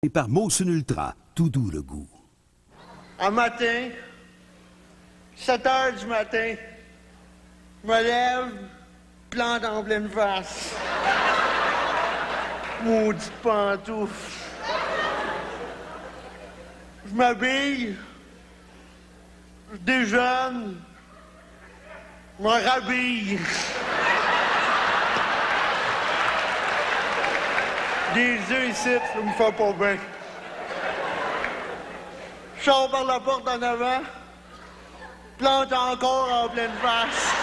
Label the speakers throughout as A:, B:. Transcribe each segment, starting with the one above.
A: Et par Molson Ultra, tout doux le goût.
B: Un matin, 7 heures du matin, je me lève, plante en pleine face. Maudite pantoufle. Je m'habille, je déjeune, je me rhabille. Des yeux ici, ça me fait pas bien. Je sors par la porte en avant, plante encore en pleine face.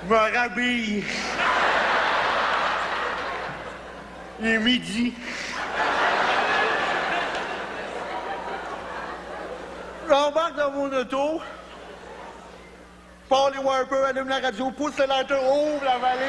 B: Je me rhabille. Il est midi. J'embarque dans mon auto, pars les wipers, allume la radio, pousse le lanteur, ouvre la valise.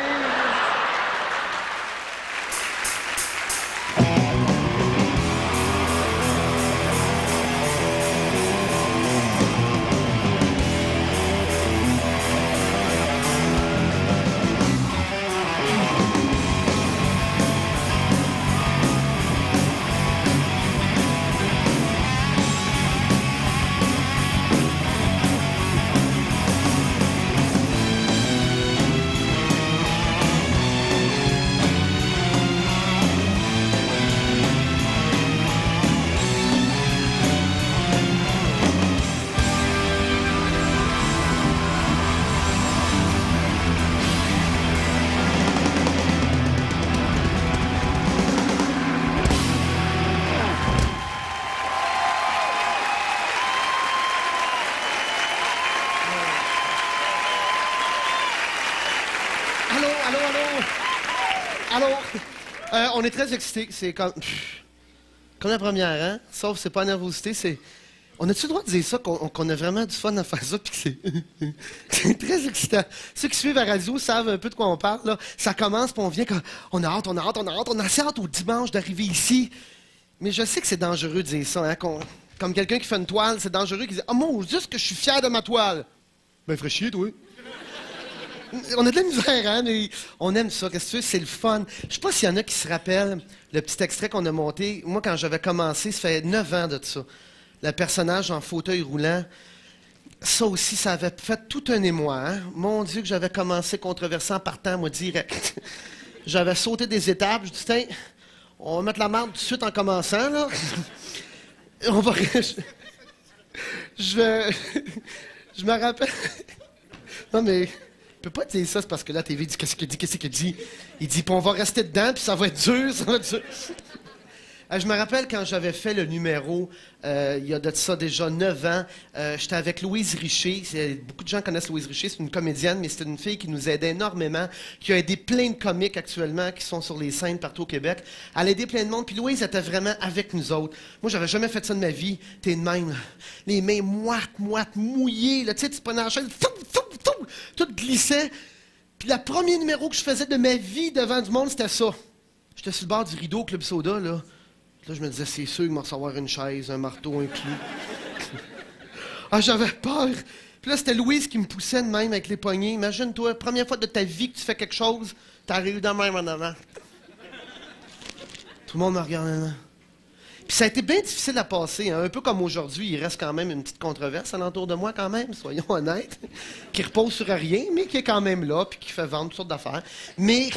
C: On est très excités. C'est comme la première, hein? Sauf que c'est pas la nervosité, c'est... On a-tu le droit de dire ça, qu'on a vraiment du fun à faire ça, puis que c'est... c'est très excitant. Ceux qui suivent la radio savent un peu de quoi on parle, là. Ça commence, puis on vient quand... On a hâte, on a assez hâte au dimanche d'arriver ici. Mais je sais que c'est dangereux de dire ça, hein? Comme quelqu'un qui fait une toile, c'est dangereux, qui dit « Ah, mon Dieu, que je suis fier de ma toile! » Ben, ferait chier, toi. On a de la misère, hein, mais on aime ça. Qu'est-ce que tu veux? C'est le fun. Je sais pas s'il y en a qui se rappellent le petit extrait qu'on a monté. Moi, quand j'avais commencé, ça fait 9 ans de ça. Le personnage en fauteuil roulant. Ça aussi, ça avait fait tout un émoi, hein? Mon Dieu, que j'avais commencé controversé en partant, moi, direct. J'avais sauté des étapes. Je dis, tiens, on va mettre la marde tout de suite en commençant, là. On va... Je me rappelle... Non, mais... Je peux pas dire ça, c'est parce que la TV dit qu'est-ce qu'il dit. Il dit, puis on va rester dedans, puis ça va être dur, ça va être dur. Je me rappelle quand j'avais fait le numéro, il y a de ça déjà 9 ans, j'étais avec Louise Richer. Beaucoup de gens connaissent Louise Richer, c'est une comédienne, mais c'est une fille qui nous aidait énormément, qui a aidé plein de comiques actuellement qui sont sur les scènes partout au Québec. Elle a aidé plein de monde, puis Louise était vraiment avec nous autres. Moi, j'avais jamais fait ça de ma vie. T'es de même, là. Les mains moites, mouillées, là, tu sais, tu te prenais la chaise, tout glissait. Puis le premier numéro que je faisais de ma vie devant du monde, c'était ça. J'étais sur le bord du rideau au Club Soda, là. Là, je me disais, c'est sûr qu'il m'a recevoir une chaise, un marteau, un clou. Ah, j'avais peur. Puis là, c'était Louise qui me poussait de même avec les poignets. Imagine-toi, première fois de ta vie que tu fais quelque chose, t'arrives de même en avant. Tout le monde me regardait. Puis ça a été bien difficile à passer, hein. Un peu comme aujourd'hui, il reste quand même une petite controverse alentour de moi quand même, soyons honnêtes, qui repose sur rien, mais qui est quand même là, puis qui fait vendre toutes sortes d'affaires. Mais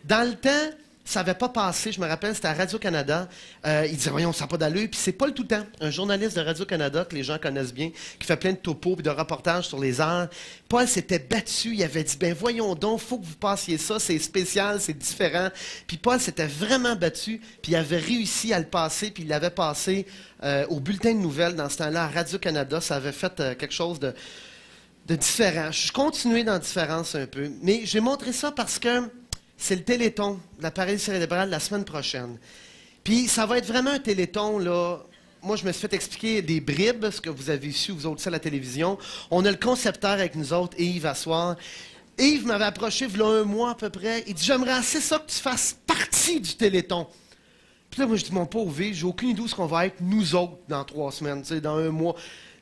C: dans le temps... Ça n'avait pas passé, je me rappelle, c'était à Radio-Canada. Il disait, voyons, ça n'a pas d'allure. Puis c'est Paul Toutan, un journaliste de Radio-Canada que les gens connaissent bien, qui fait plein de topos et de reportages sur les arts. Paul s'était battu, il avait dit, ben voyons donc, faut que vous passiez ça, c'est spécial, c'est différent. Puis Paul s'était vraiment battu, puis il avait réussi à le passer, puis il l'avait passé au bulletin de nouvelles dans ce temps-là, à Radio-Canada. Ça avait fait quelque chose de différent. Je continuais dans la différence un peu, mais j'ai montré ça parce que c'est le Téléthon de la paralysie cérébrale la semaine prochaine. Puis ça va être vraiment un Téléthon, là. Moi, je me suis fait expliquer des bribes, ce que vous avez su, vous autres, à la télévision. On a le concepteur avec nous autres, Yves, à soir. Yves m'avait approché, il y a un mois à peu près. Il dit, j'aimerais assez ça que tu fasses partie du Téléthon. Puis là, moi, je dis, mon pauvre Yves, j'ai aucune idée où ce qu'on va être, nous autres, dans 3 semaines, tu sais, dans 1 mois.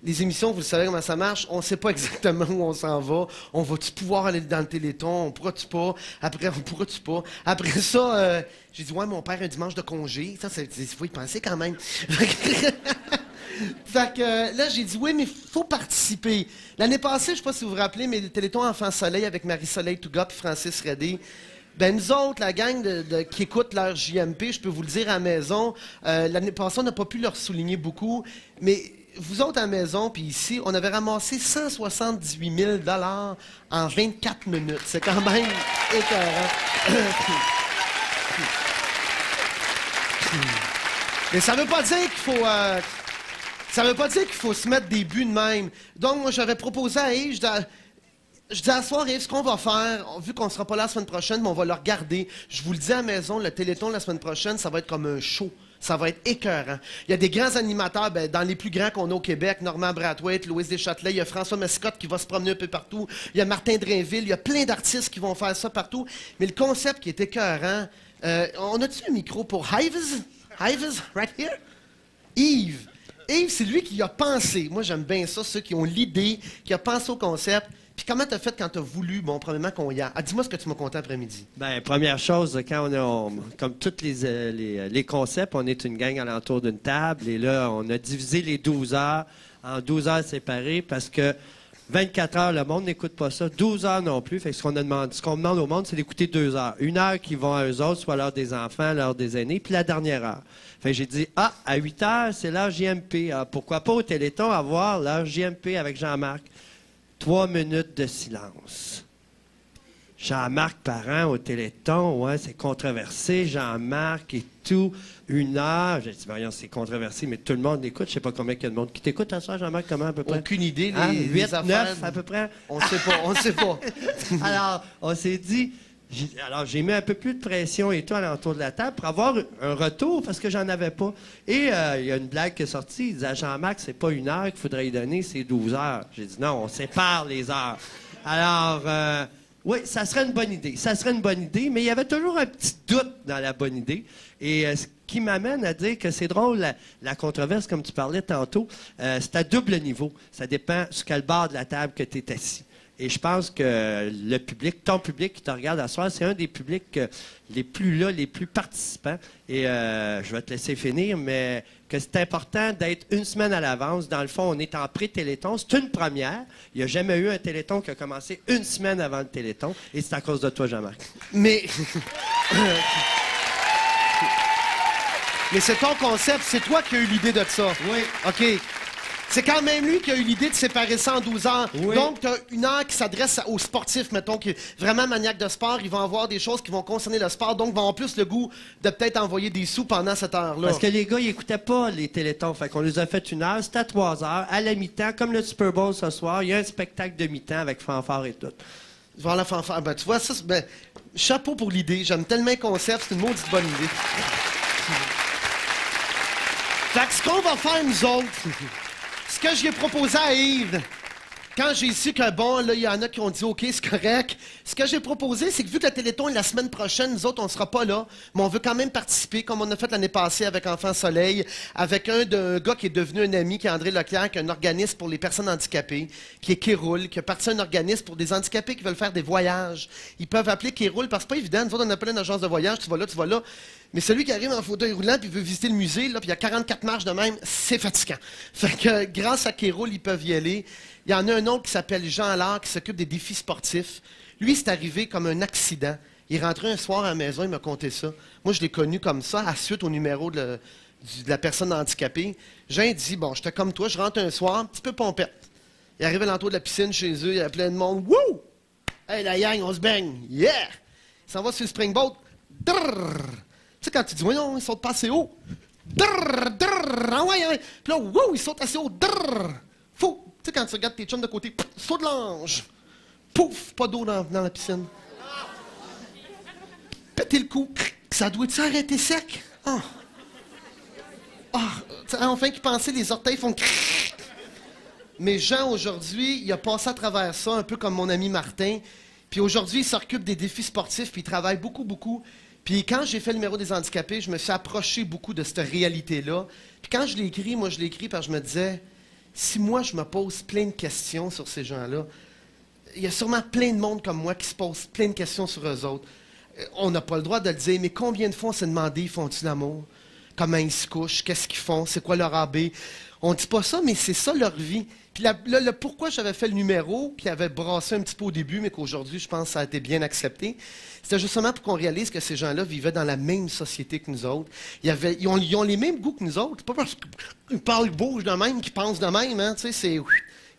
C: les émissions, vous le savez comment ça marche, on ne sait pas exactement où on s'en va. On va-tu pouvoir aller dans le Téléthon? On pourra-tu pas? Après, on pourra-tu pas? Après ça, j'ai dit, ouais, mon père a un dimanche de congé. Ça, il faut y penser quand même. Fait que là, j'ai dit, oui, mais il faut participer. L'année passée, je ne sais pas si vous vous rappelez, mais le Téléthon Enfants Soleil avec Marie-Soleil Touga et Francis Redé, ben nous autres, la gang qui écoute leur JMP, je peux vous le dire à la maison, l'année passée, on n'a pas pu leur souligner beaucoup, mais vous autres à la maison, puis ici, on avait ramassé 178 000 $ en 24 minutes. C'est quand même écœurant. Mais ça veut pas dire qu'il faut... ça veut pas dire qu'il faut se mettre des buts de même. Donc, moi, j'avais proposé à Yves, je dis à soir, Yves, ce qu'on va faire, vu qu'on sera pas là la semaine prochaine, mais on va le regarder. Je vous le dis à la maison, le Téléthon la semaine prochaine, ça va être comme un show. Ça va être écœurant. Il y a des grands animateurs, ben, dans les plus grands qu'on a au Québec, Normand Brathwaite, Louise Deschâtelet, il y a François Mascotte qui va se promener un peu partout, il y a Martin Drainville, il y a plein d'artistes qui vont faire ça partout. Mais le concept qui est écœurant, on a-tu un micro pour Hives? Hives, right here? Yves. Yves, c'est lui qui a pensé. Moi, j'aime bien ça, ceux qui ont l'idée, qui a pensé au concept. Puis comment t'as fait quand t'as voulu, bon, premièrement, qu'on y a? Ah, dis-moi ce que tu m'as conté après-midi.
D: Bien, première chose, quand comme tous les concepts, on est une gang alentour d'une table. Et là, on a divisé les 12 heures en 12 heures séparées parce que 24 heures, le monde n'écoute pas ça. 12 heures non plus. Fait que ce qu'on demande au monde, c'est d'écouter 2 heures. 1 heure qui vont à eux autres, soit l'heure des enfants, l'heure des aînés, puis la dernière heure. Fait que j'ai dit, à 8 heures, c'est l'heure JMP. Alors, pourquoi pas au Téléthon avoir l'heure JMP avec Jean-Marc? 3 minutes de silence. Jean-Marc Parent au Téléthon, ouais, c'est controversé. Jean-Marc et tout, 1 heure. J'ai dit, voyons, c'est controversé, mais tout le monde l'écoute. Je sais pas combien il y a de monde qui t'écoute à ça, Jean-Marc, comment à peu près?
C: Aucune idée,
D: Hein?
C: les
D: 8,
C: affaires.
D: 9 à peu près?
C: On sait pas, on sait pas.
D: Alors, on s'est dit... Alors, j'ai mis un peu plus de pression et tout alentour de la table pour avoir un retour parce que j'en avais pas. Et il y a une blague qui est sortie. Il disait à Jean-Marc, c'est pas 1 heure qu'il faudrait lui donner, c'est 12 heures. J'ai dit non, on sépare les heures. Alors, oui, ça serait une bonne idée. Ça serait une bonne idée, mais il y avait toujours un petit doute dans la bonne idée. Et ce qui m'amène à dire que c'est drôle, la controverse, comme tu parlais tantôt, c'est à double niveau. Ça dépend sur quel bord de la table que tu es assis. Et je pense que le public, ton public qui te regarde à soir, c'est un des publics les plus participants. Et je vais te laisser finir, mais que c'est important d'être une semaine à l'avance. Dans le fond, on est en pré-téléthon. C'est une première. Il n'y a jamais eu un téléthon qui a commencé une semaine avant le téléthon. Et c'est à cause de toi, Jean-Marc.
C: Mais... Mais c'est ton concept. C'est toi qui as eu l'idée de ça.
D: Oui.
C: OK. C'est quand même lui qui a eu l'idée de séparer ça en 12 heures.
D: Oui.
C: Donc, tu as 1 heure qui s'adresse aux sportifs, mettons, qui est vraiment maniaque de sport. Ils vont avoir des choses qui vont concerner le sport, donc vont avoir plus le goût de peut-être envoyer des sous pendant cette heure-là.
D: Parce que les gars, ils n'écoutaient pas les télétons. Fait qu'on les a fait 1 heure. C'était à 3 heures. À la mi-temps, comme le Super Bowl ce soir, il y a un spectacle de mi-temps avec fanfare et tout.
C: Voir la fanfare. Ben, tu vois, ça, ben, chapeau pour l'idée. J'aime tellement le concept. C'est une maudite bonne idée. Fait que ce qu'on va faire, nous autres... Ce que j'ai proposé à Yves, quand j'ai su que, bon, là, il y en a qui ont dit, OK, c'est correct. Ce que j'ai proposé, c'est que vu que le Téléthon est la semaine prochaine, nous autres, on ne sera pas là, mais on veut quand même participer, comme on a fait l'année passée avec Enfants Soleil, avec un gars qui est devenu un ami, qui est André Leclerc, qui est un organisme pour les personnes handicapées, qui est Kéroul, qui a parti un organisme pour des handicapés qui veulent faire des voyages. Ils peuvent appeler Kéroul, parce que c'est pas évident. Nous autres, on appelle une agence de voyage, tu vas là, tu vas là. Mais celui qui arrive en fauteuil roulant puis veut visiter le musée, là, puis il y a 44 marches de même, c'est fatigant. Fait que grâce à Kéroul, ils peuvent y aller. Il y en a un autre qui s'appelle Jean Allard, qui s'occupe des défis sportifs. Lui, c'est arrivé comme un accident. Il est rentré un soir à la maison, il m'a conté ça. Moi, je l'ai connu comme ça, à suite au numéro de la personne handicapée. Jean dit, bon, j'étais comme toi, je rentre un soir, un petit peu pompette. Il arrive à l'entour de la piscine chez eux, il y a plein de monde. Wouh! Hey, la gang, on se baigne. Yeah! Il s'en va sur le springboat. Drrr! Tu sais, quand tu dis, voyons, ils sautent pas assez haut. Drrr, drrr, ah ouais, ouais. Puis là, wow, ils sautent assez haut. Drrr, fou. Tu sais, quand tu regardes tes chums de côté, saut de l'ange. Pouf, pas d'eau dans la piscine. Péter le cou. Ça doit s'arrêter sec. Ah. Ah, enfin qu'ils pensaient, les orteils font... Mais Jean, aujourd'hui, il a passé à travers ça, un peu comme mon ami Martin. Puis aujourd'hui, il s'occupe des défis sportifs, puis il travaille beaucoup, beaucoup. Puis quand j'ai fait le numéro des handicapés, je me suis approché beaucoup de cette réalité-là. Puis quand je l'ai écrit, moi, je l'ai écrit parce que je me disais, si moi, je me pose plein de questions sur ces gens-là, il y a sûrement plein de monde comme moi qui se pose plein de questions sur eux autres. On n'a pas le droit de le dire, mais combien de fois on s'est demandé, font-ils l'amour? Comment ils se couchent? Qu'est-ce qu'ils font? C'est quoi leur AB? On ne dit pas ça, mais c'est ça leur vie. Puis le pourquoi j'avais fait le numéro, qui avait brassé un petit peu au début, mais qu'aujourd'hui, je pense que ça a été bien accepté, c'était justement pour qu'on réalise que ces gens-là vivaient dans la même société que nous autres. Ils ont les mêmes goûts que nous autres. Pas parce qu'ils parlent, bougent de même, qu'ils pensent de même. Hein, tu sais,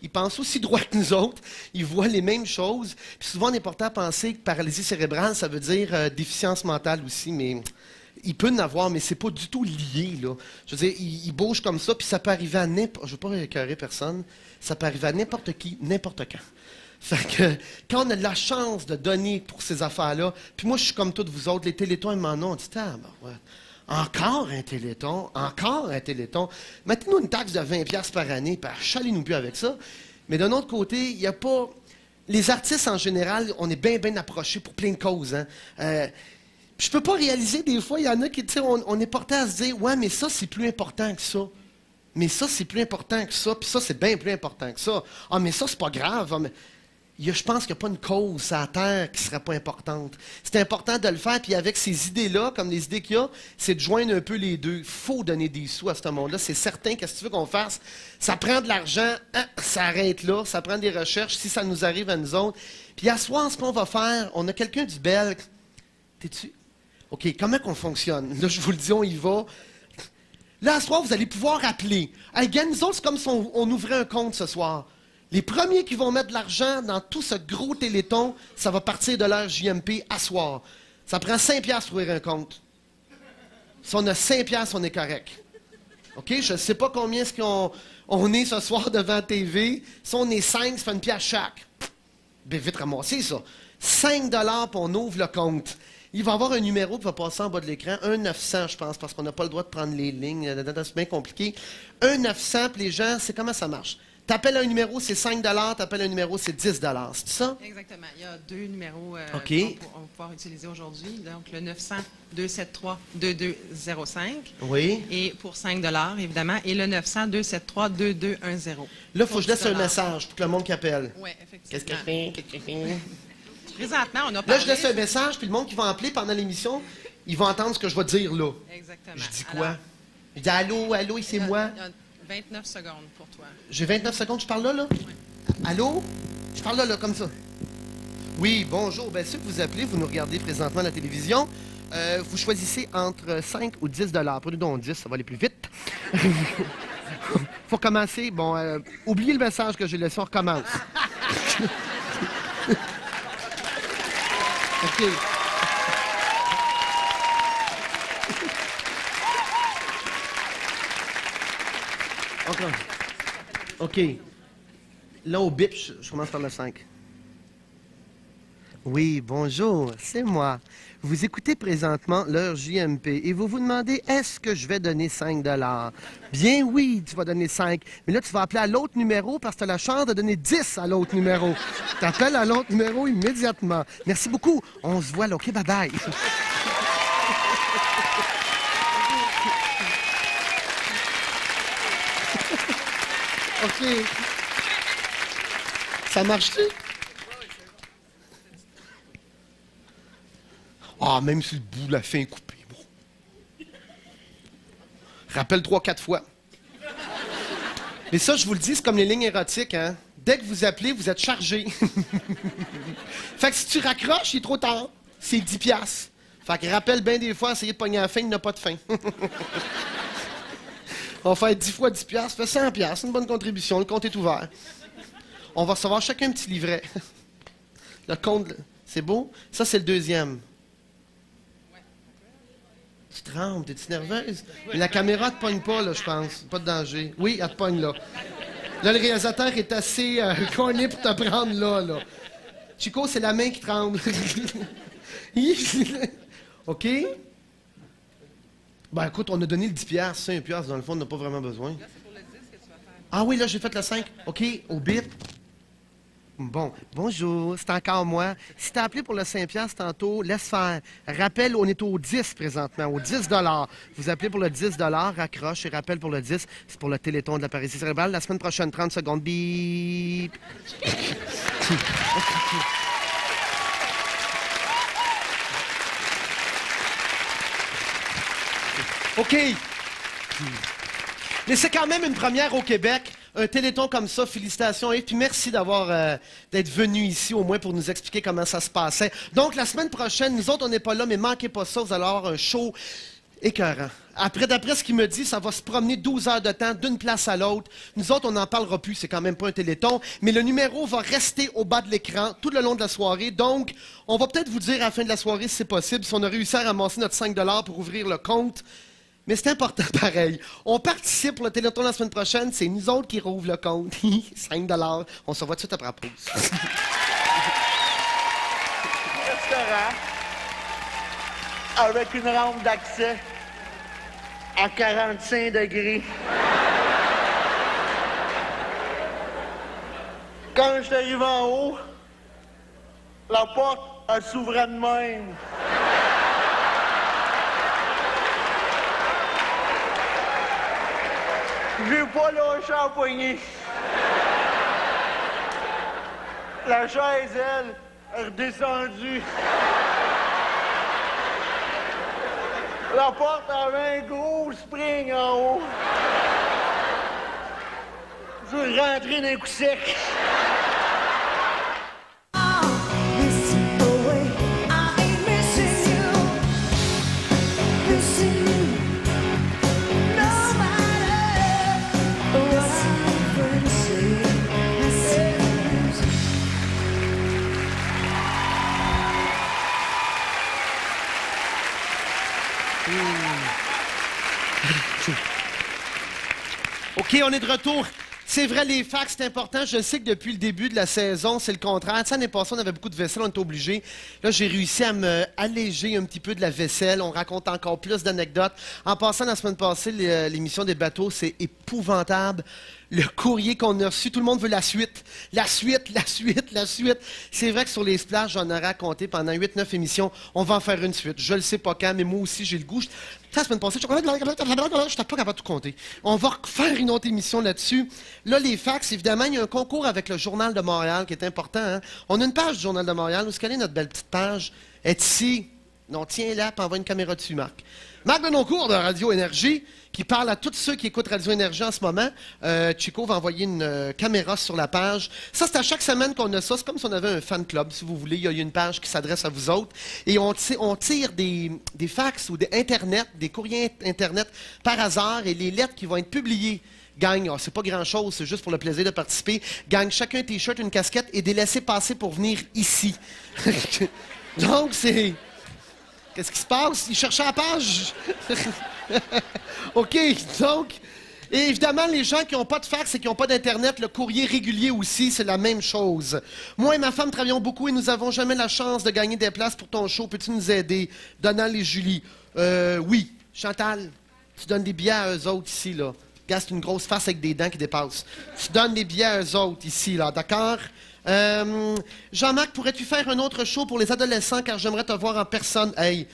C: ils pensent aussi droit que nous autres. Ils voient les mêmes choses. Puis souvent, on est porté à penser que paralysie cérébrale, ça veut dire déficience mentale aussi, mais... Il peut en avoir, mais c'est pas du tout lié, là. Je veux dire, il bouge comme ça, puis ça peut arriver à n'importe... Je veux pas écœurer personne. Ça peut arriver à n'importe qui, n'importe quand. Fait que, quand on a de la chance de donner pour ces affaires-là, puis moi, je suis comme toutes vous autres, les télétons, ils m'en ont, on dit, ah, ben ouais, encore un téléton, encore un téléton. Mettez-nous une taxe de 20$ par année, puis chalez-nous plus avec ça. Mais d'un autre côté, il n'y a pas... Les artistes, en général, on est bien, bien approchés pour plein de causes, hein. Je peux pas réaliser, des fois, il y en a qui, tu sais, on est porté à se dire, ouais, mais ça, c'est plus important que ça. Mais ça, c'est plus important que ça, puis ça, c'est bien plus important que ça. Ah, mais ça, c'est pas grave. Ah, mais... je pense qu'il n'y a pas une cause à la Terre qui ne serait pas importante. C'est important de le faire, puis avec ces idées-là, comme les idées qu'il y a, c'est de joindre un peu les deux. Il faut donner des sous à ce monde-là. C'est certain, qu'est-ce que tu veux qu'on fasse? Ça prend de l'argent, hein, ça arrête là, ça prend des recherches, si ça nous arrive à nous autres. Puis à soir, ce qu'on va faire, on a quelqu'un du Belge. T'es-tu? OK, comment qu'on fonctionne? Là, je vous le dis, on y va. Là, à soir, vous allez pouvoir appeler. Hey, gars, nous autres, c'est comme si on ouvrait un compte ce soir. Les premiers qui vont mettre de l'argent dans tout ce gros téléthon, ça va partir de l'heure JMP à soir. Ça prend 5$ pour ouvrir un compte. Si on a 5$, on est correct. OK? Je ne sais pas combien est-ce qu'on est ce soir devant TV. Si on est 5, ça fait une pièce chaque. Bien, vite ramassé, ça. 5$ pour on ouvre le compte. Il va y avoir un numéro qui va passer en bas de l'écran, 1-900, je pense, parce qu'on n'a pas le droit de prendre les lignes. C'est bien compliqué. 1-900, puis les gens, c'est comment ça marche? Tu appelles un numéro, c'est 5$, tu appelles un numéro, c'est 10$. C'est ça?
E: Exactement. Il y a 2 numéros
C: OK.
E: qu'on va pouvoir utiliser aujourd'hui. Donc, le 900-273-2205.
C: Oui.
E: Et pour 5$, évidemment. Et le 900-273-2210.
C: Là, il faut que je laisse un message pour que le monde qui appelle.
E: Oui, effectivement.
C: Qu'est-ce qu'elle fait? Qu'est-ce qu'elle fait?
E: Présentement, on a
C: Là,
E: parlé...
C: je laisse un message, puis le monde qui va appeler pendant l'émission, ils vont entendre ce que je vais dire là.
E: Exactement.
C: Je dis quoi?
E: Alors,
C: Je dis allô, allô, c'est moi.
E: Il y a 29 secondes pour toi.
C: J'ai 29 secondes, je parle là, là? Oui. Allô? Je parle là, là, comme ça. Oui, bonjour. Bien, ceux que vous appelez, vous nous regardez présentement à la télévision. Vous choisissez entre 5 ou 10$. Prenez donc 10, ça va aller plus vite. Faut commencer. Bon, oubliez le message que j'ai laissé, on recommence. OK. OK. Là, au bip, je commence par le 5. Oui, bonjour, c'est moi. Vous écoutez présentement l'heure JMP et vous vous demandez, est-ce que je vais donner 5$? Bien oui, tu vas donner 5. Mais là, tu vas appeler à l'autre numéro parce que tu as la chance de donner 10 à l'autre numéro. Tu appelles à l'autre numéro immédiatement. Merci beaucoup. On se voit là. OK, bye-bye. OK. Ça marche-tu? Ah, même si le bout de la fin est coupé. Bon. Rappelle 3-4 fois. Mais ça, je vous le dis, c'est comme les lignes érotiques, hein? Dès que vous appelez, vous êtes chargé. Fait que si tu raccroches, il est trop tard. C'est 10$. Fait que rappelle bien des fois, essayer de pogner à la fin, il n'a pas de fin. On va faire 10 fois 10$, ça fait 100$. C'est une bonne contribution. Le compte est ouvert. On va recevoir chacun un petit livret. Le compte, c'est beau? Ça, c'est le deuxième. Tu trembles, t'es-tu nerveuse? Mais la caméra te pogne pas, là, je pense. Pas de danger. Oui, elle te pogne, là. Là, le réalisateur est assez corné pour te prendre, là. Chico, c'est la main qui tremble. OK? Ben, écoute, on a donné le 10$, 5$, dans le fond, on n'a pas vraiment besoin.
E: Là, c'est pour le 10 que tu vas faire.
C: Ah oui, là, j'ai fait le 5. OK, au bip. Bon, bonjour, c'est encore moi. Si t'as appelé pour le 5$ tantôt, laisse faire. Rappel, on est au 10 présentement, au 10 $. Vous appelez pour le 10 $, raccroche et rappel pour le 10. C'est pour le Téléthon de la paralysie cérébrale. La semaine prochaine, 30 secondes, bip. OK. Mais c'est quand même une première au Québec. Un téléthon comme ça, félicitations et puis merci d'être venu ici au moins pour nous expliquer comment ça se passait. Donc la semaine prochaine, nous autres on n'est pas là, mais manquez pas ça, vous allez avoir un show écœurant. D'après ce qu'il me dit, ça va se promener 12 heures de temps d'une place à l'autre. Nous autres, on n'en parlera plus, c'est quand même pas un téléthon, mais le numéro va rester au bas de l'écran tout le long de la soirée. Donc, on va peut-être vous dire à la fin de la soirée si c'est possible, si on a réussi à ramasser notre 5 $ pour ouvrir le compte. Mais c'est important pareil. On participe pour le Téléthon la semaine prochaine. C'est nous autres qui rouvrent le compte. 5 $. On se revoit tout de suite après la pause.
B: Restaurant avec une rampe d'accès à 45 degrés. Quand je suis arrivé en haut, la porte, elle s'ouvrait de même. J'ai pas lâché à poignée. La chaise, elle, est redescendue. La porte avait un gros spring en haut. Je suis rentré d'un coup sec.
C: OK, on est de retour. C'est vrai, les fax, c'est important. Je sais que depuis le début de la saison, c'est le contraire. Tu sais, l'année passée, on avait beaucoup de vaisselle, on était obligés. Là, j'ai réussi à me alléger un petit peu de la vaisselle. On raconte encore plus d'anecdotes. En passant, la semaine passée, l'émission des bateaux, c'est épouvantable. Le courrier qu'on a reçu, tout le monde veut la suite. La suite, la suite, la suite. C'est vrai que sur les splash, j'en ai raconté pendant 8-9 émissions. On va en faire une suite. Je le sais pas quand, mais moi aussi, j'ai le goût. La semaine passée, je n'étais pas capable de tout compter. On va faire une autre émission là-dessus. Là, les fax, évidemment, il y a un concours avec le Journal de Montréal qui est important. Hein? On a une page du Journal de Montréal. Où est-ce qu'elle est, notre belle petite page? Elle est ici. Non, tiens-la, puis envoie une caméra dessus, Marc. Marc Denoncourt de Radio Énergie, qui parle à tous ceux qui écoutent Radio Énergie en ce moment. Chico va envoyer une caméra sur la page. Ça, c'est à chaque semaine qu'on a ça. C'est comme si on avait un fan club, si vous voulez. Il y a une page qui s'adresse à vous autres. Et on tire des fax ou des Internet, des courriers Internet par hasard. Et les lettres qui vont être publiées gagnent, c'est pas grand-chose, c'est juste pour le plaisir de participer, gagnent chacun un T-shirt, une casquette et des laissez-passer pour venir ici. Donc, c'est... Qu'est-ce qui se passe? Il cherchait la page. OK, donc, et évidemment, les gens qui n'ont pas de fax et qui n'ont pas d'Internet, le courrier régulier aussi, c'est la même chose. Moi et ma femme travaillons beaucoup et nous n'avons jamais la chance de gagner des places pour ton show. Peux-tu nous aider? Donnant les Julie. Oui. Chantal, tu donnes des billets à eux autres ici, là. Regarde, c'est une grosse face avec des dents qui dépassent. Tu donnes des billets à eux autres ici, là, d'accord? Jean-Marc, pourrais-tu faire un autre show pour les adolescents car j'aimerais te voir en personne? Hey,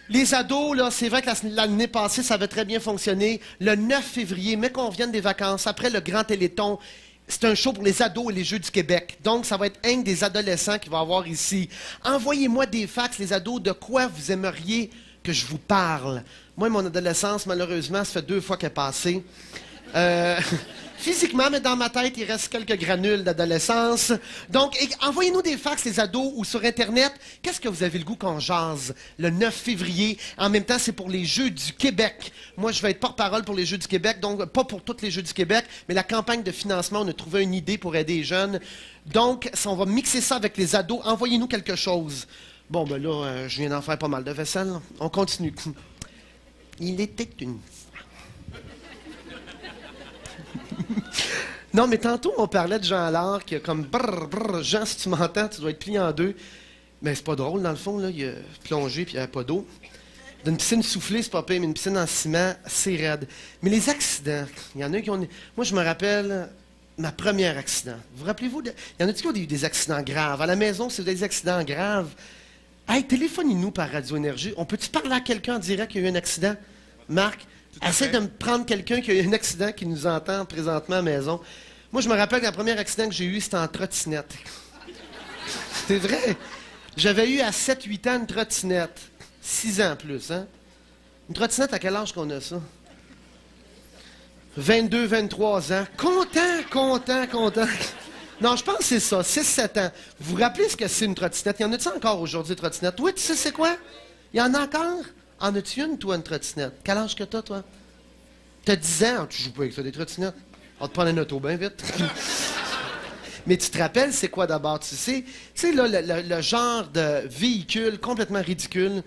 C: les ados, là, c'est vrai que l'année passée, ça avait très bien fonctionné. Le 9 février, mais qu'on vienne des vacances, après le Grand Téléthon, c'est un show pour les ados et les Jeux du Québec. Donc, ça va être un des adolescents qui va avoir ici. Envoyez-moi des fax, les ados, de quoi vous aimeriez que je vous parle. Moi, mon adolescence, malheureusement, ça fait 2 fois qu'elle est passée. Physiquement, mais dans ma tête, il reste quelques granules d'adolescence. Donc, envoyez-nous des fax, les ados, ou sur Internet. Qu'est-ce que vous avez le goût qu'on jase le 9 février? En même temps, c'est pour les Jeux du Québec. Moi, je vais être porte-parole pour les Jeux du Québec, donc pas pour tous les Jeux du Québec, mais la campagne de financement, on a trouvé une idée pour aider les jeunes. Donc, on va mixer ça avec les ados. Envoyez-nous quelque chose. Bon, ben là, je viens d'en faire pas mal de vaisselle. On continue. Il était une... Non, mais tantôt, on parlait de Jean Lard qui a comme brrr, brrr, Jean, si tu m'entends, tu dois être plié en deux. Mais c'est pas drôle, dans le fond, là. Il a plongé puis il n'y avait pas d'eau. D'une piscine soufflée, c'est pas pire, mais une piscine en ciment, c'est raide. Mais les accidents, il y en a qui ont... Moi, je me rappelle, ma première accident. Vous rappelez-vous, il y en a qui ont eu des accidents graves. À la maison, si vous avez des accidents graves, hey, téléphonez-nous par Radio Énergie. On peut-tu parler à quelqu'un en direct qu'il y a eu un accident? Marc, essaie de me prendre quelqu'un qui a eu un accident qui nous entend présentement à la maison. Moi, je me rappelle que le premier accident que j'ai eu, c'était en trottinette. C'est vrai. J'avais eu à 7-8 ans une trottinette. 6 ans plus, hein? Une trottinette, à quel âge qu'on a ça? 22, 23 ans. Content. Non, je pense que c'est ça, 6-7 ans. Vous vous rappelez ce que c'est une trottinette? Y en a-tu encore aujourd'hui, trottinette? Oui, tu sais c'est quoi? Y en a encore? En as-tu une, toi, une trottinette? Quel âge que t'as, toi? T'as 10 ans, tu joues pas avec ça, des trottinettes. On te prend une auto bien vite. Mais tu te rappelles, c'est quoi d'abord? Tu sais là, le genre de véhicule complètement ridicule.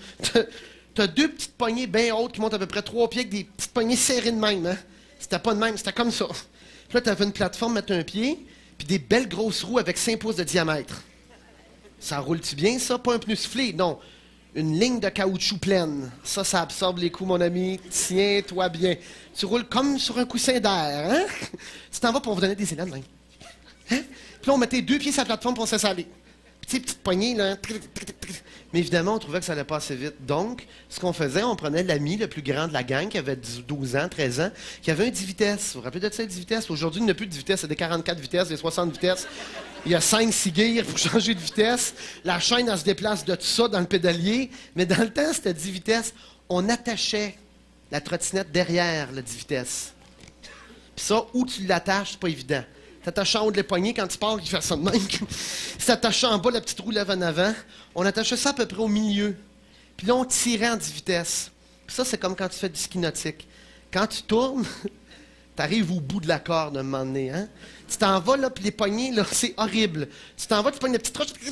C: T'as 2 petites poignées bien hautes qui montent à peu près 3 pieds avec des petites poignées serrées de même, hein? C'était pas de même, c'était comme ça. Puis là, t'avais une plateforme, mettre un pied, puis des belles grosses roues avec 5 pouces de diamètre. Ça roule-tu bien, ça? Pas un pneu soufflé, non. Une ligne de caoutchouc pleine. Ça absorbe les coups, mon ami. Tiens-toi bien. Tu roules comme sur un coussin d'air, hein? Tu t'en vas pour vous donner des élans de même. Hein? Puis là, on mettait 2 pieds sur la plateforme pour on se laisse aller. Puis, tu sais, petite poignée, là. Mais évidemment, on trouvait que ça allait pas assez vite. Donc, ce qu'on faisait, on prenait l'ami le plus grand de la gang, qui avait 12 ans, 13 ans, qui avait un 10 vitesses. Vous vous rappelez de ça, 10 vitesses? Aujourd'hui, il n'y a plus de vitesse. C'est des 44 vitesses, des 60 vitesses. Il y a 5-6 gears pour changer de vitesse. La chaîne, elle se déplace de tout ça dans le pédalier. Mais dans le temps, c'était 10 vitesses. On attachait la trottinette derrière le 10 vitesses. Puis ça, où tu l'attaches, c'est pas évident. T'attaches en haut de les poignets, quand tu pars, il fait ça de même. Si t'attaches en bas, la petite roue lève en avant. On attachait ça à peu près au milieu. Puis là, on tirait en 10 vitesses. Puis ça, c'est comme quand tu fais du ski nautique. Quand tu tournes, t'arrives au bout de la corde un moment donné, hein? Tu t'en vas, là, puis les poignées, là, c'est horrible. Tu t'en vas, tu pognes la petite roche. Tu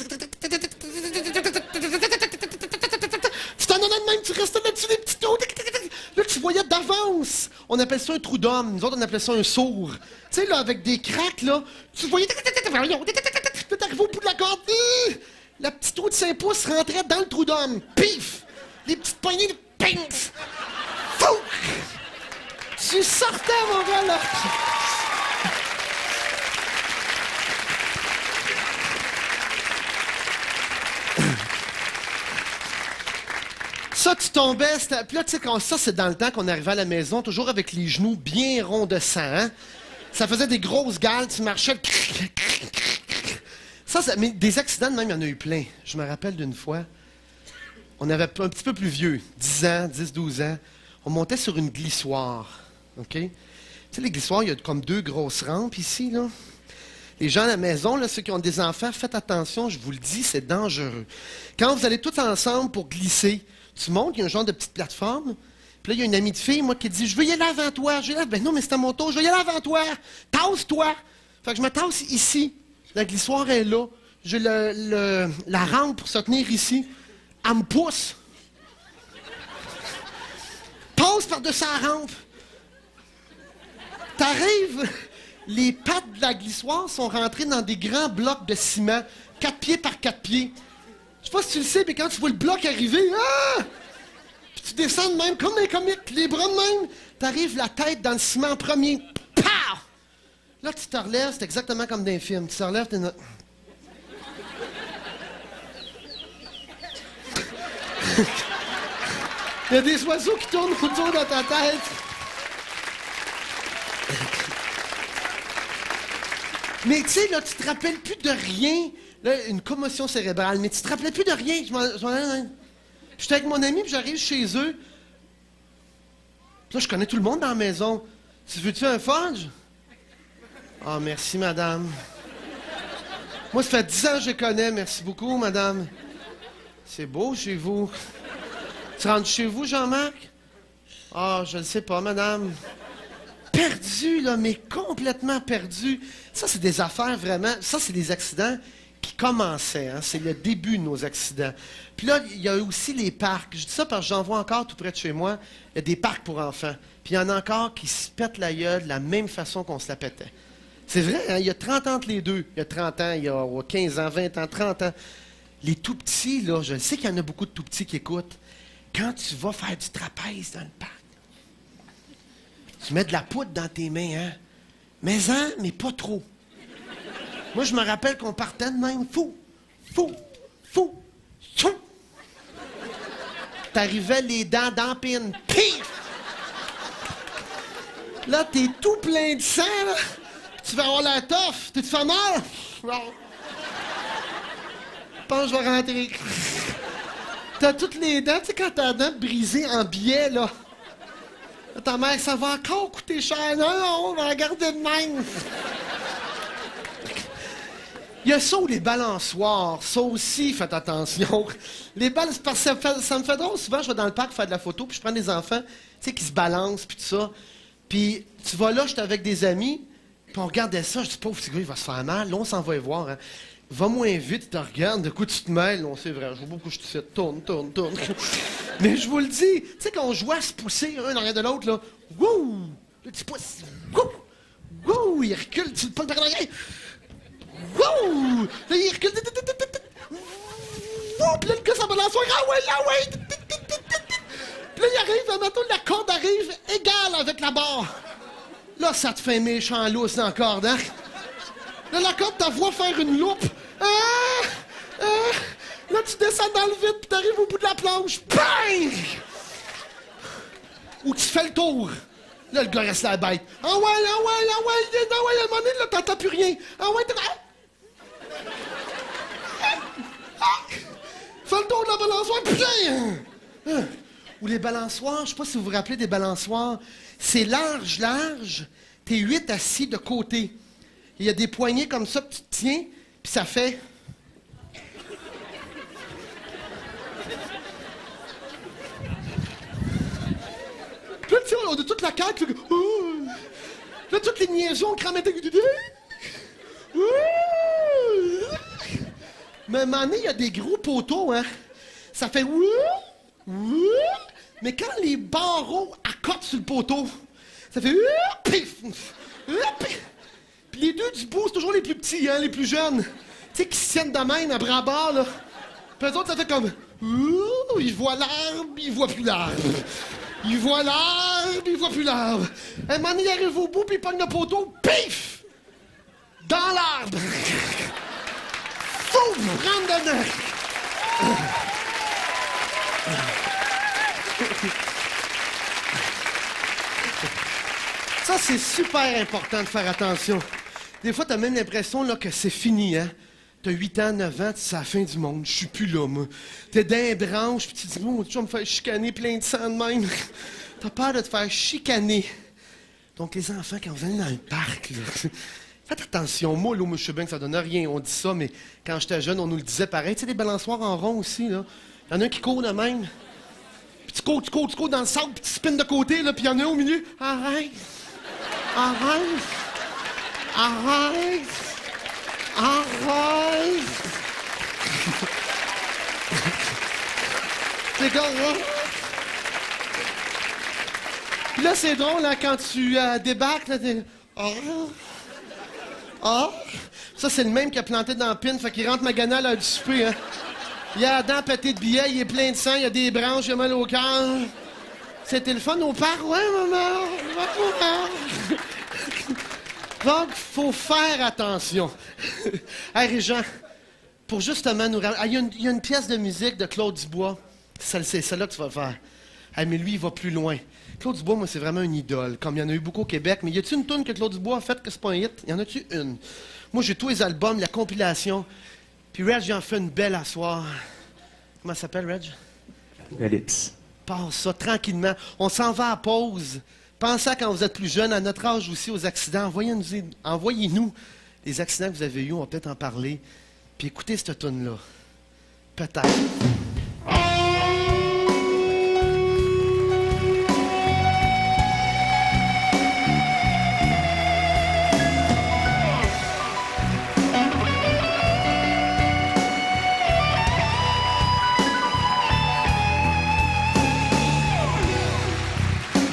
C: t'en as de même, tu restes là-dessus, les petits trous. Là, tu voyais d'avance. On appelle ça un trou d'homme. Nous autres, on appelait ça un sourd. Tu sais, là, avec des craques, là, tu voyais... Là, t'arrives au bout de la corde. La petite trou de 5 pouces rentrait dans le trou d'homme. Pif! Les petites poignées, pif! Fou! Tu sortais, mon gars, là. Ça, tu tombais, puis là, tu sais, ça, c'est dans le temps qu'on arrivait à la maison, toujours avec les genoux bien ronds de sang, hein? Ça faisait des grosses gales, tu marchais, mais des accidents de même, il y en a eu plein. Je me rappelle d'une fois, on avait un petit peu plus vieux, 10 ans, 10, 12 ans, on montait sur une glissoire, OK? Tu sais, les glissoires, il y a comme 2 grosses rampes ici, là. Les gens à la maison, là, ceux qui ont des enfants, faites attention, je vous le dis, c'est dangereux. Quand vous allez tous ensemble pour glisser, tu montes, il y a un genre de petite plateforme. Puis là, il y a une amie de fille, moi, qui dit « Je veux y aller avant toi. » Je dis « Ben non, mais c'est à mon tour. Je veux y aller avant toi. Tasse-toi. » Fait que je me tasse ici. La glissoire est là. J'ai la rampe pour se tenir ici. Elle me pousse. Passe par-dessus la rampe. T'arrives, les pattes de la glissoire sont rentrées dans des grands blocs de ciment, 4 pieds par 4 pieds. Je sais pas si tu le sais, mais quand tu vois le bloc arriver, ah! Puis tu descends de même, comme un comique, les bras de même, t'arrives la tête dans le ciment en premier. Pow! Là, tu te relèves, c'est exactement comme dans un film. Tu te relèves, t'es... Il y a des oiseaux qui tournent autour de ta tête. Mais tu sais, là, tu te rappelles plus de rien. Là, une commotion cérébrale, mais tu te rappelais plus de rien. J'étais avec mon ami, puis j'arrive chez eux. Puis là, je connais tout le monde dans la maison. Tu veux-tu un fudge? Ah, merci, madame. Moi, ça fait 10 ans que je connais. Merci beaucoup, madame. C'est beau chez vous. Tu rentres chez vous, Jean-Marc? Ah, je ne sais pas, madame. Perdu, là, mais complètement perdu. Ça, c'est des affaires vraiment... Ça, c'est des accidents qui commençaient. Hein? C'est le début de nos accidents. Puis là, il y a aussi les parcs. Je dis ça parce que j'en vois encore tout près de chez moi. Il y a des parcs pour enfants. Puis il y en a encore qui se pètent la gueule de la même façon qu'on se la pétait. C'est vrai, hein? Il y a 30 ans entre les deux. Il y a 30 ans, il y a 15 ans, 20 ans, 30 ans. Les tout-petits, là, je sais qu'il y en a beaucoup de tout-petits qui écoutent. Quand tu vas faire du trapèze dans le parc, tu mets de la poudre dans tes mains, hein? Mais pas trop. Moi, je me rappelle qu'on partait de même. Fou. Tchou. T'arrivais les dents dans la pine. Pif! Là, t'es tout plein de sang, là. Tu vas avoir la toffe. Tu te fais mal? Non. Je pense que je vais rentrer. T'as toutes les dents, tu sais, quand t'as la dent brisée en biais, là. Là, ta mère, ça va encore coûter cher. Non, on va la garder de même. Il y a ça ou les balançoires. Ça aussi, faites attention. Les balles, parce que ça me fait drôle. Souvent, je vais dans le parc faire de la photo, puis je prends des enfants, tu sais, qui se balancent, puis tout ça. Puis tu vas là, j'étais avec des amis, puis on regardait ça. Je dis, pauvre petit gars, il va se faire mal. Là, on s'en va y voir. Hein. Va moins vite, tu te regardes, de quoi tu te mêles. Non, c'est vrai, je vois beaucoup que je te fais. Tourne. Mais je vous le dis, tu sais, quand on joue à se pousser un derrière de l'autre, là, wouh! Là, tu pousses. Wouh! Il recule, tu le pognes par l'arrière. Wouh! Là, il recule. Wouh! Puis là, le gars s'en balançoire. Ah ouais! Puis là, il arrive, maintenant, la corde arrive égale avec la barre. Là, ça te fait méchant lousse dans la corde, hein? Là, la corde, ta voix faire une loupe. Là, tu descends dans le vide, puis t'arrives au bout de la planche. Bang! Ou tu fais le tour. Là, le gars reste la bête. Ah ouais, à un moment donné, là, t'entends plus rien. Ah ouais, fais le tour de la balançoire, putain! Ou les balançoires, je sais pas si vous vous rappelez des balançoires. C'est large. T'es 8 assis de côté. Il y a des poignées comme ça que tu te tiens, puis ça fait... Puis là, tu sais, on a toute la carte. Là, toutes les niaiseries, on crame avec... Mais à un moment donné, il y a des gros poteaux, hein. Ça fait... Mais quand les barreaux accotent sur le poteau, ça fait... Pif! Puis les deux du bout, c'est toujours les plus petits, hein, les plus jeunes. Tu sais, qui se tiennent de même à bras bas, là. Puis eux autres, ça fait comme... Ils voient l'arbre, ils voient plus l'arbre. Ils voient l'arbre, ils voient plus l'arbre. Un moment donné, ils arrivent au bout, puis ils pognent le poteau, pif! Dans l'arbre. Fouf! Rentre dedans. Ça, c'est super important de faire attention. Des fois, t'as même l'impression là, que c'est fini, hein? T'as 8 ans, 9 ans, c'est la fin du monde. Je suis plus là, moi. T'es dans les branches, puis tu te dis, oh, tu vas me faire chicaner plein de sang de même. T'as peur de te faire chicaner. Donc, les enfants, quand vous allez dans le parc, là, faites attention. Moi, là, je sais bien que ça donne rien, on dit ça, mais quand j'étais jeune, on nous le disait pareil. Tu sais, des balançoires en rond aussi, là. Il y en a un qui court de même. Puis tu cours dans le sable, puis tu spins de côté, là, puis il y en a un au milieu. Arrête! C'est correct. Puis là, c'est drôle, là, quand tu débarques, là, t'es... Ça, c'est le même qui a planté dans la pine, fait qu'il rentre magané à l'heure du souper, hein. Il a la dent pétée de billets, il est plein de sang, il y a des branches, il a mal au cœur. C'était le fun au parc, ouais, maman. Donc, il faut faire attention. Hey, Régent, pour justement nous... Il y a une pièce de musique de Claude Dubois. C'est celle-là que tu vas faire. Hey, mais lui, il va plus loin. Claude Dubois, moi, c'est vraiment une idole. Comme il y en a eu beaucoup au Québec. Mais y a-t-il une toune que Claude Dubois a faite que c'est pas un hit? Y en a-tu une? Moi, j'ai tous les albums, la compilation. Puis Reg, j'en fais une belle à soir. Comment ça s'appelle, Reg?
F: Ellipse.
C: Passe ça tranquillement. On s'en va à pause. Pensez à quand vous êtes plus jeune, à notre âge aussi, aux accidents. Envoyez-nous les accidents que vous avez eus, on va peut-être en parler. Puis écoutez cette tune-là. Peut-être.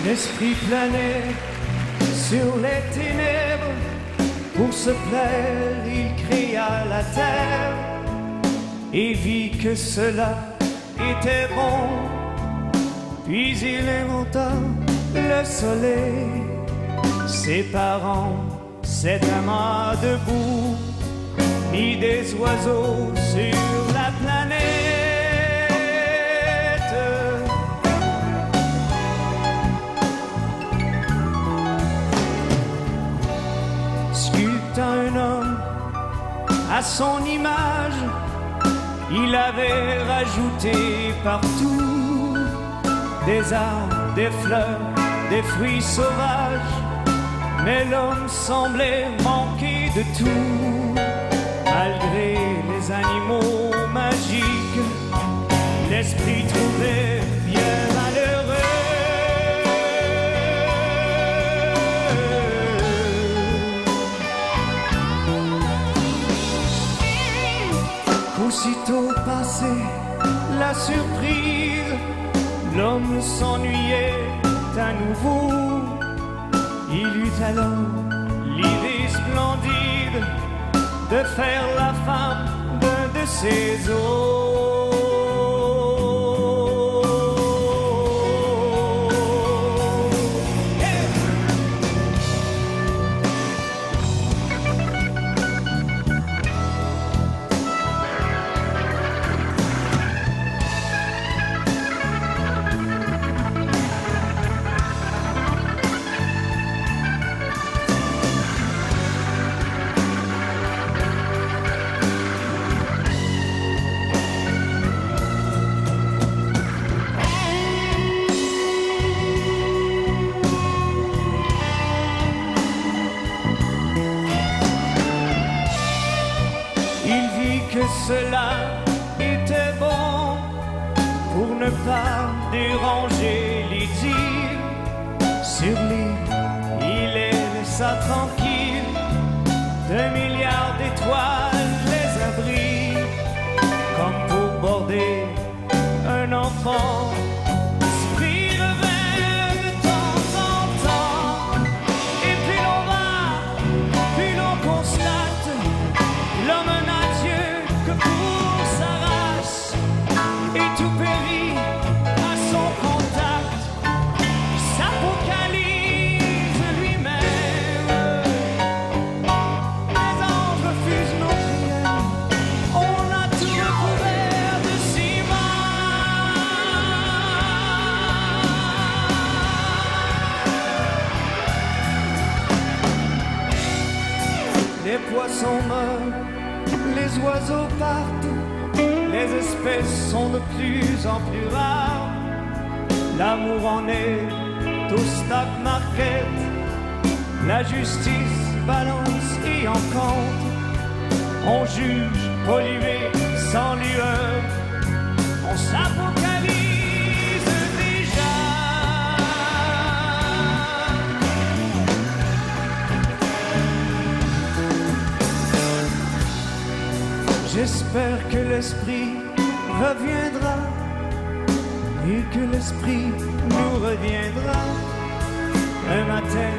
G: L'esprit planait sur les ténèbres, pour se plaire, il créa la terre et vit que cela était bon. Puis il inventa le soleil, ses parents cet amas debout, ni des oiseaux sur la planète. Sculptant un homme à son image, il avait rajouté partout des arbres, des fleurs, des fruits sauvages. Mais l'homme semblait manquer de tout. Malgré les animaux magiques, l'esprit trouvait bien malheureux. Aussitôt passé la surprise, l'homme s'ennuyait à nouveau. Il eut alors l'idée splendide de faire la femme d'un de ses os. Cela était bon pour ne pas déranger l'idylle. Sur l'île, il les laissa tranquilles. 2 milliards d'étoiles les abritent, comme pour border un enfant. L'esprit revint de temps en temps, et plus l'on va, plus l'on constate l'homme n'a Dieu que pour sa race, et tout périt à son contact. S'apocalypse lui-même. Les anges refusent nos prières, on a tout recouvert de ciment. Les poissons meurent, les oiseaux partent, les espèces sont de plus en plus rares. L'amour en est au stock market, la justice balance et en compte. On juge pollué sans lueur, on s'apocalypse déjà. J'espère que l'esprit reviendra et que l'esprit nous reviendra un matin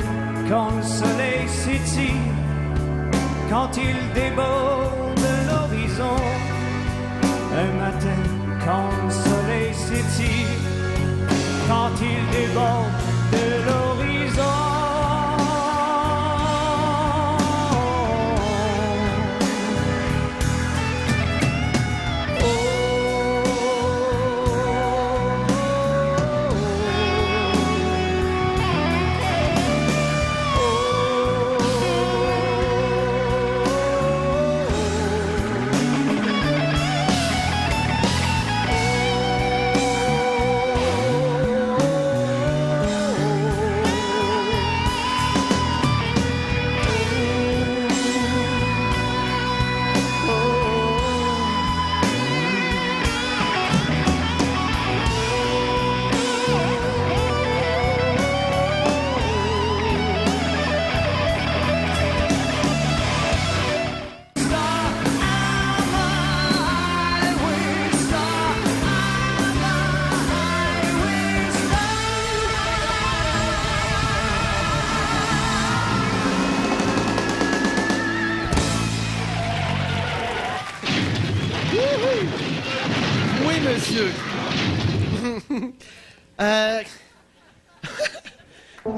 G: quand le soleil s'étire, quand il déborde l'horizon. Un matin quand le soleil s'étire, quand il déborde de l'horizon.
C: monsieur.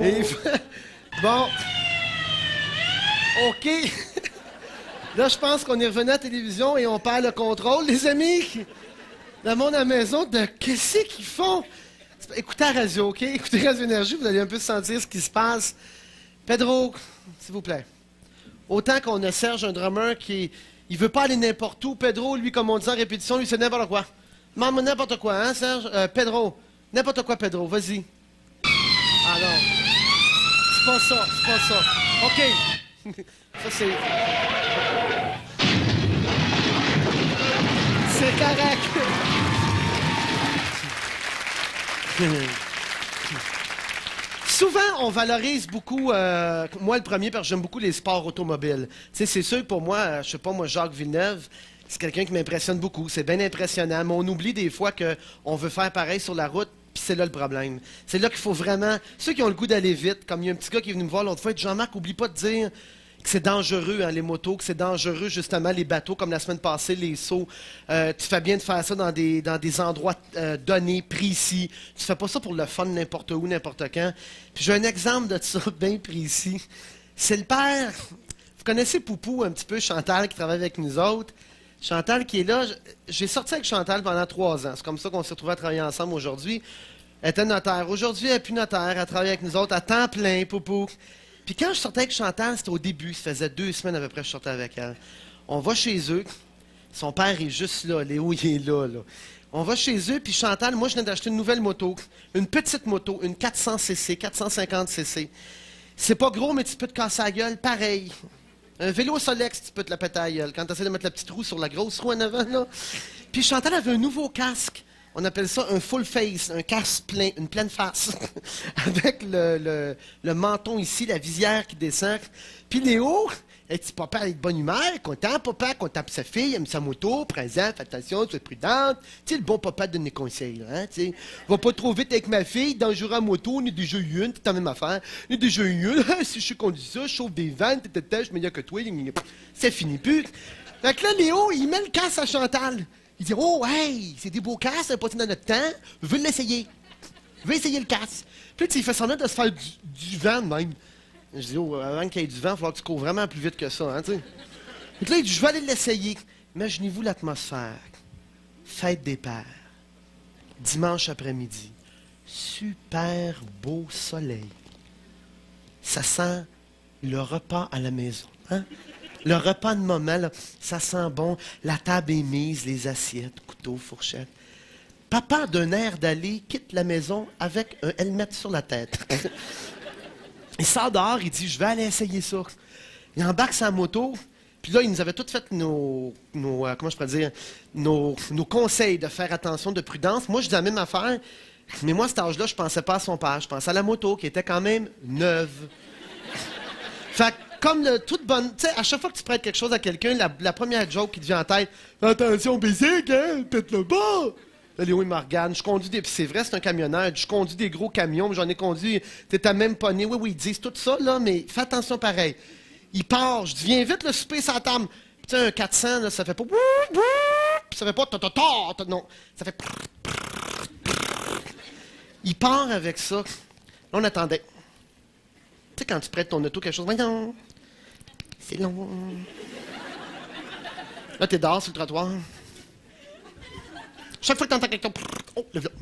C: Et bon. OK. Là, je pense qu'on est revenu à la télévision et on perd le contrôle, les amis. Le monde à la maison, de qu'est-ce qu'ils font? Écoutez la radio, OK? Écoutez Radio Énergie, vous allez un peu sentir ce qui se passe. Pedro, s'il vous plaît. Autant qu'on a Serge, un drummer qui il veut pas aller n'importe où. Pedro, lui, comme on dit en répétition, lui, c'est n'importe quoi. Maman, n'importe quoi, hein, Serge? Pedro, n'importe quoi, Pedro, vas-y. Ah non. C'est pas ça, c'est pas ça. OK. Ça, c'est... C'est correct. Souvent, on valorise beaucoup, moi le premier, parce que j'aime beaucoup les sports automobiles. Tu sais, c'est sûr, pour moi, je sais pas, moi, Jacques Villeneuve, c'est quelqu'un qui m'impressionne beaucoup. C'est bien impressionnant, mais on oublie des fois qu'on veut faire pareil sur la route, puis c'est là le problème. C'est là qu'il faut vraiment... Ceux qui ont le goût d'aller vite, comme il y a un petit gars qui est venu me voir l'autre fois, il dit, Jean-Marc, oublie pas de dire que c'est dangereux, hein, les motos, que c'est dangereux, justement, les bateaux, comme la semaine passée, les sauts. Tu fais bien de faire ça dans des endroits donnés, précis. Tu fais pas ça pour le fun n'importe où, n'importe quand. Puis j'ai un exemple de ça bien précis. C'est le père... Vous connaissez Poupou un petit peu, Chantal, qui travaille avec nous autres. Chantal qui est là. J'ai sorti avec Chantal pendant 3 ans. C'est comme ça qu'on s'est retrouvés à travailler ensemble aujourd'hui. Elle était notaire. Aujourd'hui, elle n'est plus notaire. Elle travaille avec nous autres à temps plein, Poupou. Puis quand je sortais avec Chantal, c'était au début. Ça faisait 2 semaines à peu près que je sortais avec elle. On va chez eux. Son père est juste là. Léo, il est là. On va chez eux. Puis Chantal, moi, je viens d'acheter une nouvelle moto. Une petite moto. Une 400cc, 450cc. C'est pas gros, mais tu peux te casser la gueule. Pareil. Un vélo Solex, tu peux te la péter à la gueule. Quand tu essaies de mettre la petite roue sur la grosse roue en avant, là. Puis Chantal avait un nouveau casque. On appelle ça un full face, un casque plein, une pleine face. Avec le menton ici, la visière qui descend. Puis Léo, elle dit, papa, elle est de bonne humeur, content, papa, content pour sa fille, aime sa moto, présent, fais attention, sois prudente. Tu sais, le bon papa donne des conseils, là, hein, tu sais. Va pas trop vite avec ma fille, dangereux à moto, on est déjà eu une, c'est la même affaire. On est déjà eu une, si je conduis ça, je chauffe des vannes, je suis meilleur que toi, c'est fini plus. Fait que là, Léo, il met le casque à Chantal. Il dit, oh, hey, c'est des beaux casques, ça n'a pas été dans notre temps, je veux l'essayer. Je veux essayer le casque. Puis là, il fait semblant de se faire du vent, même. Je dis, oh, avant qu'il y ait du vent, il va falloir que tu cours vraiment plus vite que ça, hein, tu sais. Puis là, il dit, je vais aller l'essayer. Imaginez-vous l'atmosphère. Fête des pères. Dimanche après-midi. Super beau soleil. Ça sent le repas à la maison, hein? Le repas de moment, là, ça sent bon. La table est mise, les assiettes, couteaux, fourchettes. Papa, d'un air d'aller, quitte la maison avec un helmet sur la tête. Il sort dehors, il dit, je vais aller essayer ça. Il embarque sa moto, puis là, il nous avait tout fait nos conseils de faire attention, de prudence. Moi, je dis la même affaire, mais moi, à cet âge-là, je pensais pas à son père, je pensais à la moto, qui était quand même neuve. Fait que, comme toute bonne... Tu sais, à chaque fois que tu prêtes quelque chose à quelqu'un, la première joke qui te vient en tête, « Attention, basic, hein? Pète-le pas! » Là, Léo, il me regarde. Je conduis des... Puis c'est vrai, c'est un camionneur. Je conduis des gros camions, mais j'en ai conduit... T'étais même pas né. Oui, oui, ils disent tout ça, là, mais fais attention pareil. Il part. Je dis, viens vite, le souper, ça table. Tu sais, un 400, là, ça fait pas... Ça fait pas... Non. Ça fait... Il part avec ça. Là, on attendait. Tu sais, quand tu prêtes ton auto, quelque chose... Voyons. C'est long. Là, t'es dehors sur le trottoir. Chaque fois que t'entends quelqu'un... Oh, le voilà.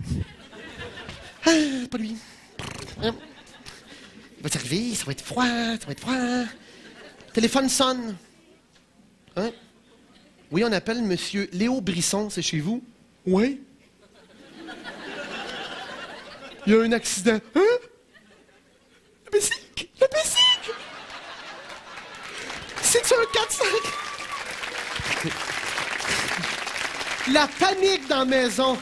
C: Ah, pas lui. Il va t'arriver, ça va être froid, ça va être froid. Le téléphone sonne. Hein? Oui, on appelle Monsieur Léo Brisson, c'est chez vous? Oui. Il y a un accident. Hein? Le Bessic! Le Bessic! C'est-tu un 4-5? La panique dans la maison.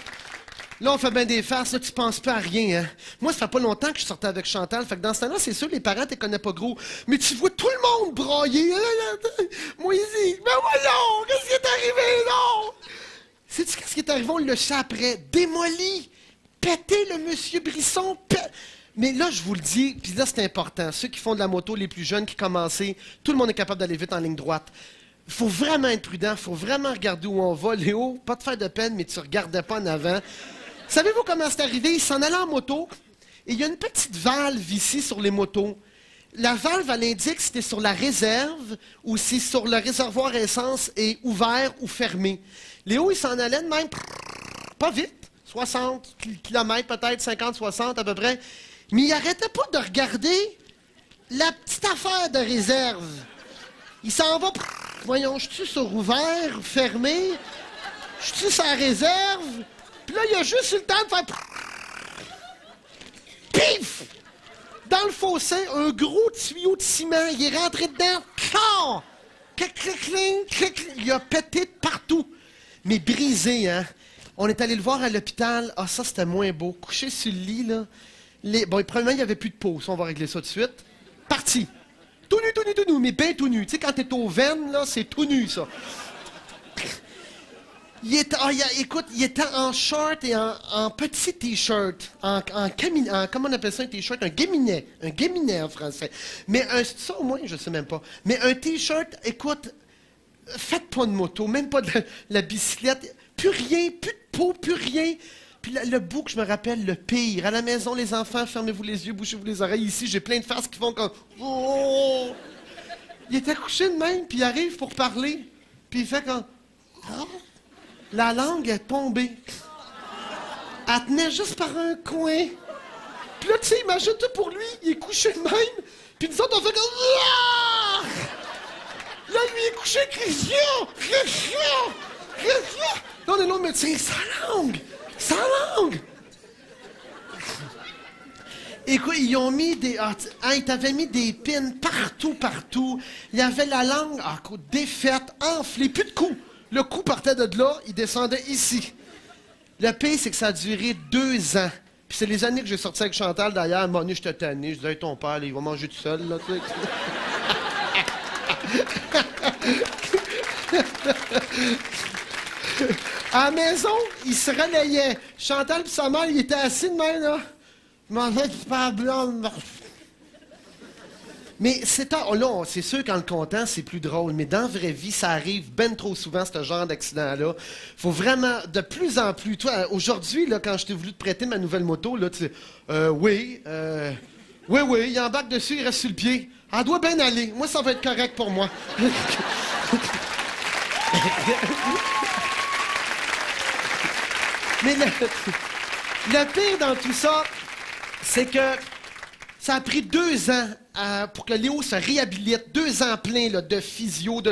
C: Là, on fait bien des farces, là, tu penses pas à rien, hein. Moi, ça fait pas longtemps que je sortais avec Chantal, fait que dans ce temps-là, c'est sûr, les parents te connaissent pas gros. Mais tu vois tout le monde brailler. Moi, il dit, ben voyons, qu'est-ce qui est arrivé, non? Sais-tu qu'est-ce qui est arrivé? On le sait après. Démoli. Pété le monsieur Brisson. Mais là, je vous le dis, puis là, c'est important. Ceux qui font de la moto, les plus jeunes qui commencent, tout le monde est capable d'aller vite en ligne droite. Il faut vraiment être prudent, il faut vraiment regarder où on va. Léo, pas te faire de peine, mais tu ne regardais pas en avant. Savez-vous comment c'est arrivé? Il s'en allait en moto, et il y a une petite valve ici sur les motos. la valve, elle indique si t'es sur la réserve ou si sur le réservoir à essence est ouvert ou fermé. Léo, il s'en allait de même, pas vite, 60 km peut-être, 50, 60 à peu près, mais il arrêtait pas de regarder la petite affaire de réserve. Il s'en va, voyons, je suis sur ouvert, fermé, je suis sur la réserve, puis là, il a juste eu le temps de faire... Pif! Dans le fossé, un gros tuyau de ciment, il est rentré dedans, clac! Clic, clic, clic, clic, il a pété de partout. Mais brisé, hein? On est allé le voir à l'hôpital. Ah, ça, c'était moins beau. Couché sur le lit, là. Bon, premièrement, il n'y avait plus de peau. Ça, on va régler ça tout de suite. Parti. Tout nu, tout nu, tout nu, mais bien tout nu. Tu sais, quand t'es aux veines, là, c'est tout nu, ça. Écoute, il était en short et en petit t-shirt. Comment on appelle ça, un t-shirt? Un guéminet. Un guéminet en français. Mais ça, au moins, je sais même pas. Mais un t-shirt, écoute, faites pas de moto, même pas de la bicyclette. Plus rien, plus de peau, plus rien. Puis le bout que je me rappelle, le pire. À la maison, les enfants, fermez-vous les yeux, bouchez-vous les oreilles. Ici, j'ai plein de faces qui font comme... Oh! Il était couché de même, puis il arrive pour parler. Puis il fait comme... Oh! La langue est tombée. Elle tenait juste par un coin. Puis là, tu sais, imagine-toi pour lui, il est couché de même. Puis nous autres, on fait comme... Ah! Là, lui, il est couché, Christian! Christian! Christian! Là, on est l'autre médecin, sa langue! Sa langue! Écoute, ils ont mis des... ils t'avaient mis des pins partout, partout. Il y avait la langue, défaite, enflée, plus de coups. Le coup partait de là, il descendait ici. Le pire, c'est que ça a duré 2 ans. Puis c'est les années que j'ai sorti avec Chantal, d'ailleurs. À un moment donné, j'étais tanné. Je disais, hey, ton père, là, il va manger tout seul, là, tu sais. À la maison, il se relayait. Chantal et sa mère, il était assis de même, là. Il mangeait du pain blanc. Mais c'est sûr qu'en le comptant, c'est plus drôle. Mais dans la vraie vie, ça arrive ben trop souvent, ce genre d'accident-là. Faut vraiment, de plus en plus... Toi, aujourd'hui, là, quand je t'ai voulu te prêter ma nouvelle moto, là, tu sais... oui, il embarque dessus, il reste sur le pied. Elle doit bien aller. Moi, ça va être correct pour moi. Mais le pire dans tout ça, c'est que ça a pris 2 ans pour que Léo se réhabilite. 2 ans pleins là, de physio,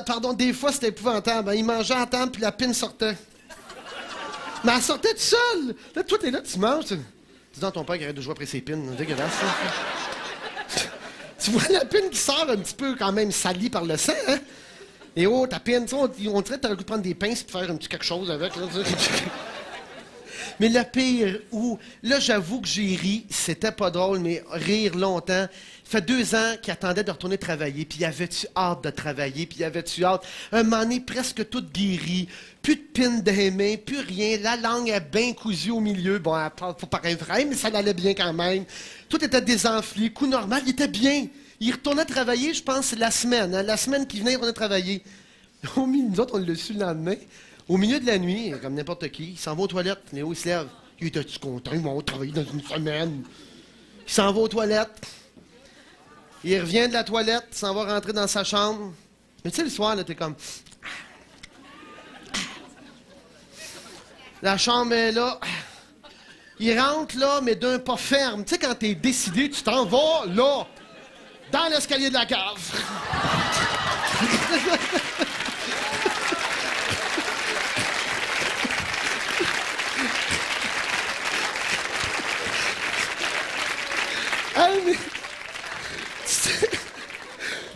C: pardon, des fois, c'était épouvantable. Il mangeait à table, puis la pine sortait. Mais elle sortait toute seule. Là, toi, t'es là, tu manges. Dis donc ton père qui arrête de jouer après ses pines. Dégueulasse, ça. Tu vois la pine qui sort un petit peu quand même salie par le sang, hein? Et oh, ta pine, on dirait que t'aurais pu prendre des pinces et faire un petit quelque chose avec. Là, mais le pire, là, j'avoue que j'ai ri, c'était pas drôle, mais rire longtemps. Ça fait 2 ans qu'il attendait de retourner travailler, puis il avait-tu hâte de travailler, puis il avait-tu hâte. Un moment donné, presque tout guéri, plus de pine dans les mains, plus rien, la langue est bien cousue au milieu. Bon, faut paraître vrai, mais ça allait bien quand même. Tout était désenflé, coup normal, il était bien. Il retournait travailler, je pense, la semaine. Hein, la semaine qui venait, il retournait travailler. Nous autres, on l'a su le lendemain. Au milieu de la nuit, comme n'importe qui, il s'en va aux toilettes. Léo, il se lève. Il était-tu content? Ils vont travailler dans une semaine. Il s'en va aux toilettes. Il revient de la toilette, il s'en va rentrer dans sa chambre. Mais tu sais, le soir, là, t'es comme... La chambre est là. Il rentre, là, mais d'un pas ferme. Tu sais, quand t'es décidé, tu t'en vas, là, dans l'escalier de la cave. Hey, mais...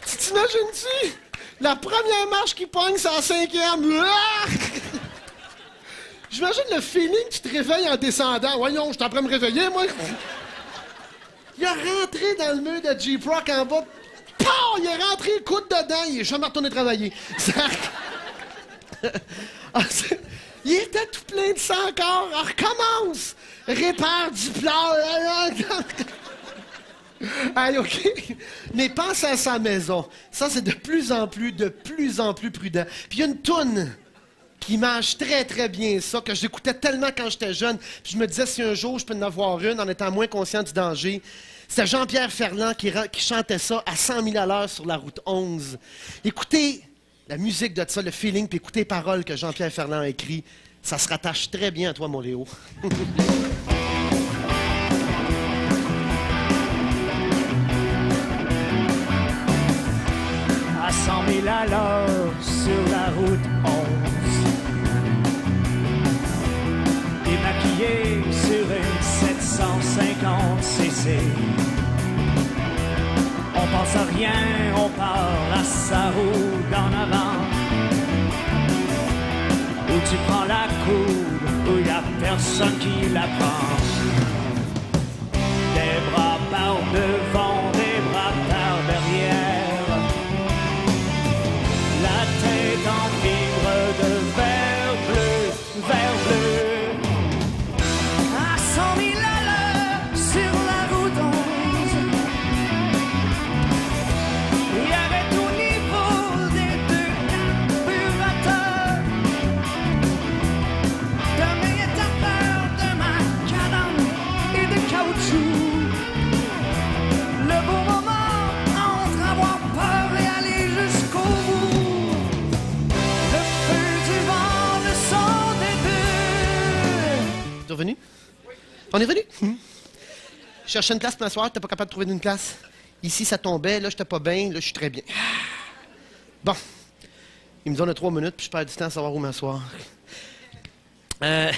C: Tu t'imagines-tu? La première marche qui pogne, c'est la 5e. J'imagine le feeling que tu te réveilles en descendant. Voyons, je suis en train de me réveiller, moi. Il a rentré dans le mur de Jeep Rock en bas. Pow! Il est rentré le coude dedans. Il est jamais retourné travailler. Il était tout plein de sang encore. Alors, recommence. Répare du plat. Allez, OK. Mais pense à sa maison. Ça, c'est de plus en plus prudent. Puis il y a une toune qui mange très, très bien ça, que j'écoutais tellement quand j'étais jeune. Puis je me disais, si un jour je peux en avoir une en étant moins conscient du danger. C'était Jean-Pierre Ferland qui chantait ça à 100 000 à l'heure sur la route 11. Écoutez la musique de ça, le feeling, puis écoutez les paroles que Jean-Pierre Ferland a écrites. Ça se rattache très bien à toi, mon Léo.
G: À 100 000 à l'heure sur la route 11, démaquillé sur une 750 cc. On pense à rien, on part à sa roue en avant, où tu prends la courbe, où y a personne qui la prend. Des bras par devant, des bras par derrière, la tête en fibre de verre bleu, verre bleu. À 100 000 à l'heure sur la route 11, il y avait au niveau des deux carburateurs. Demain est à peur de macadam et de caoutchouc. Le beau moment entre avoir peur et aller jusqu'au bout. Le feu du vent, le son des deux.
C: T'es revenu? On est revenu? Je cherchais une place pour m'asseoir, t'es pas capable de trouver une place. Ici, ça tombait, là, j'étais pas bien, là, je suis très bien. Bon. Il me donne 3 minutes, puis je perds du temps à savoir où m'asseoir. Il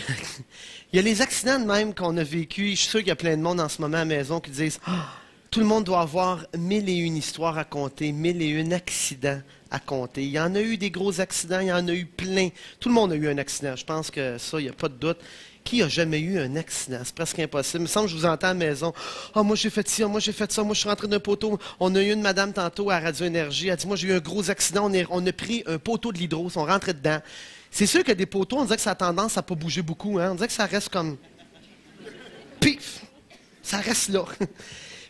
C: y a les accidents de même qu'on a vécu. Je suis sûr qu'il y a plein de monde en ce moment à la maison qui disent tout le monde doit avoir 1001 histoires à compter, 1001 accidents à compter. Il y en a eu des gros accidents, il y en a eu plein. Tout le monde a eu un accident. Je pense que ça, il n'y a pas de doute. Qui a jamais eu un accident? C'est presque impossible. Il me semble que je vous entends à la maison. Ah, moi, j'ai fait ça, moi, j'ai fait ça, moi, je suis rentré d'un poteau. On a eu une madame tantôt à Radio Énergie. Elle a dit, moi, j'ai eu un gros accident. On a pris un poteau de l'hydro, on rentré dedans. C'est sûr que des poteaux, on dirait que ça a tendance à pas bouger beaucoup. Hein? On dirait que ça reste comme... Pif! Ça reste là.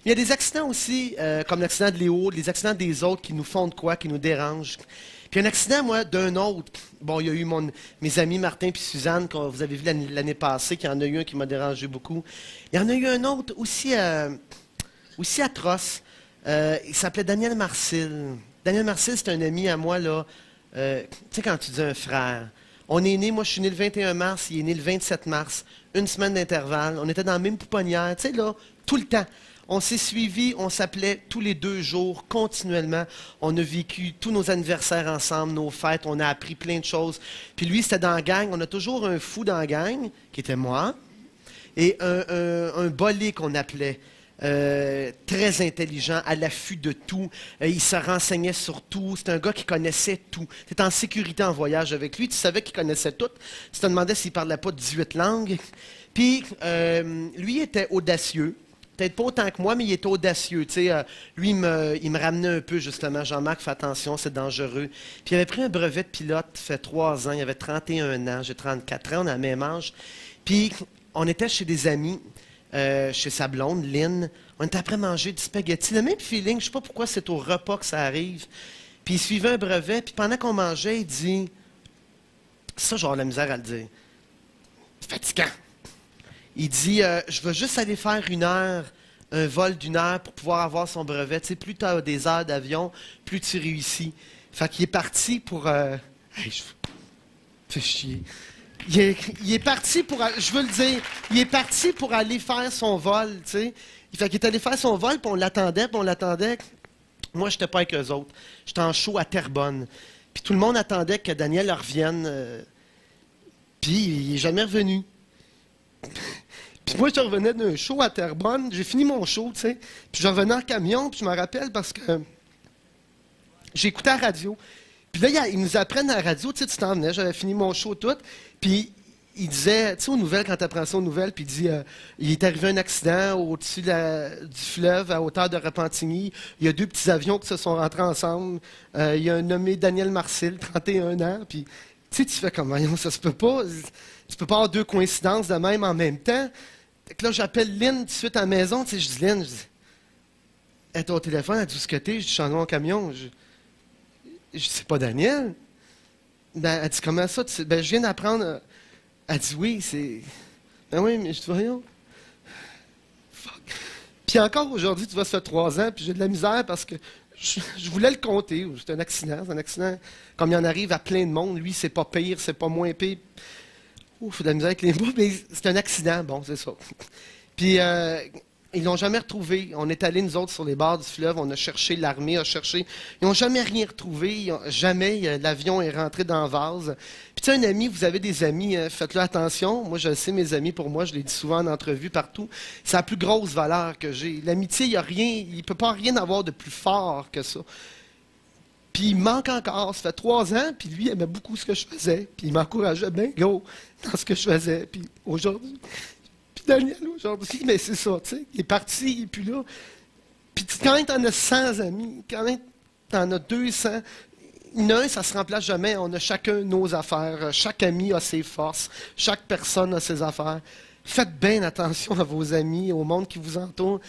C: Il y a des accidents aussi, comme l'accident de Léo, les accidents des autres qui nous font de quoi, qui nous dérangent. Puis un accident, moi, d'un autre. Bon, il y a eu mes amis Martin et Suzanne, que vous avez vu l'année passée, qu'il y en a eu un qui m'a dérangé beaucoup. Il y en a eu un autre aussi atroce. Il s'appelait Daniel Marcil. Daniel Marcil, c'est un ami à moi, là. Tu sais, quand tu dis un frère. On est né, moi, je suis né le 21 mars, il est né le 27 mars. Une semaine d'intervalle. On était dans la même pouponnière, tu sais, là, tout le temps. On s'est suivis, on s'appelait tous les 2 jours, continuellement. On a vécu tous nos anniversaires ensemble, nos fêtes, on a appris plein de choses. Puis lui, c'était dans la gang. On a toujours un fou dans la gang, qui était moi, et un bolé qu'on appelait. Très intelligent, à l'affût de tout. Il se renseignait sur tout. C'est un gars qui connaissait tout. Tu étais en sécurité en voyage avec lui. Tu savais qu'il connaissait tout. Tu te demandais s'il ne parlait pas 18 langues. Puis, lui était audacieux. Peut-être pas autant que moi, mais il était audacieux. Lui, il me ramenait un peu, justement. Jean-Marc, fais attention, c'est dangereux. Puis il avait pris un brevet de pilote, fait 3 ans. Il avait 31 ans, j'ai 34 ans, on a le même âge. Puis on était chez des amis, chez sa blonde, Lynn. On était après manger du spaghetti. Le même feeling, je ne sais pas pourquoi c'est au repas que ça arrive. Puis il suivait un brevet, puis pendant qu'on mangeait, il dit... Ça, j'aurais la misère à le dire. C'est fatigant. Il dit, je veux juste aller faire 1 heure, un vol d'1 heure pour pouvoir avoir son brevet. Tu sais, plus tu as des heures d'avion, plus tu réussis. Fait qu'il est parti pour... Fais chier. Il est parti pour... Je veux le dire. Il est parti pour aller faire son vol, tu sais. Fait qu'il est allé faire son vol, puis on l'attendait, Moi, je n'étais pas avec eux autres. J'étais en show à Terrebonne. Puis tout le monde attendait que Daniel revienne. Puis il n'est jamais revenu. Puis moi, je revenais d'un show à Terrebonne. J'ai fini mon show, tu sais. Puis je revenais en camion, puis je me rappelle parce que j'écoutais la radio. Puis là, ils nous apprennent à la radio, tu sais, tu t'en venais, j'avais fini mon show tout. Puis il disait, tu sais, aux nouvelles, quand tu apprends ça aux nouvelles, puis il dit, il est arrivé un accident au-dessus du fleuve, à hauteur de Repentigny. Il y a 2 petits avions qui se sont rentrés ensemble. Il y a un nommé Daniel Marcil, 31 ans. Puis, tu sais, tu fais comme, voyons, ça se peut pas. Tu peux pas avoir 2 coïncidences de même en même temps. Fait que là, j'appelle Lynn tout de suite à la maison. Tu sais, je dis, Lynn, je dis, elle est au téléphone, elle dit, où est-ce que t'es? Je dis, je suis en camion. Je dis, c'est pas Daniel. Ben, elle dit, comment ça? Ben, je viens d'apprendre. Elle dit, oui, c'est. Ben oui, mais je dis, voyons. Fuck. Puis encore aujourd'hui, tu vois, ça fait 3 ans, puis j'ai de la misère parce que je voulais le compter. C'est un accident. C'est un accident comme il en arrive à plein de monde. Lui, c'est pas pire, c'est pas moins pire. Ouf, de la misère avec les mots, mais c'est un accident, bon, c'est ça. Puis, ils l'ont jamais retrouvé. On est allés, nous autres, sur les bords du fleuve, on a cherché, l'armée a cherché. Ils n'ont jamais rien retrouvé. Jamais, l'avion est rentré dans le vase. Puis, tu sais, un ami, vous avez des amis, faites-le attention. Moi, je le sais, mes amis, pour moi, je l'ai dit souvent en entrevue, partout, c'est la plus grosse valeur que j'ai. L'amitié, il ne peut pas rien avoir de plus fort que ça. Puis il manque encore, ça fait 3 ans, puis lui, il aimait beaucoup ce que je faisais, puis il m'encourageait bien gros dans ce que je faisais. Puis aujourd'hui, puis Daniel, aujourd'hui, mais c'est ça, tu sais, il est parti, il n'est plus là. Puis quand tu en as 100 amis, quand tu en as 200, il y en a un, ça ne se remplace jamais, on a chacun nos affaires, chaque ami a ses forces, chaque personne a ses affaires. Faites bien attention à vos amis, au monde qui vous entoure.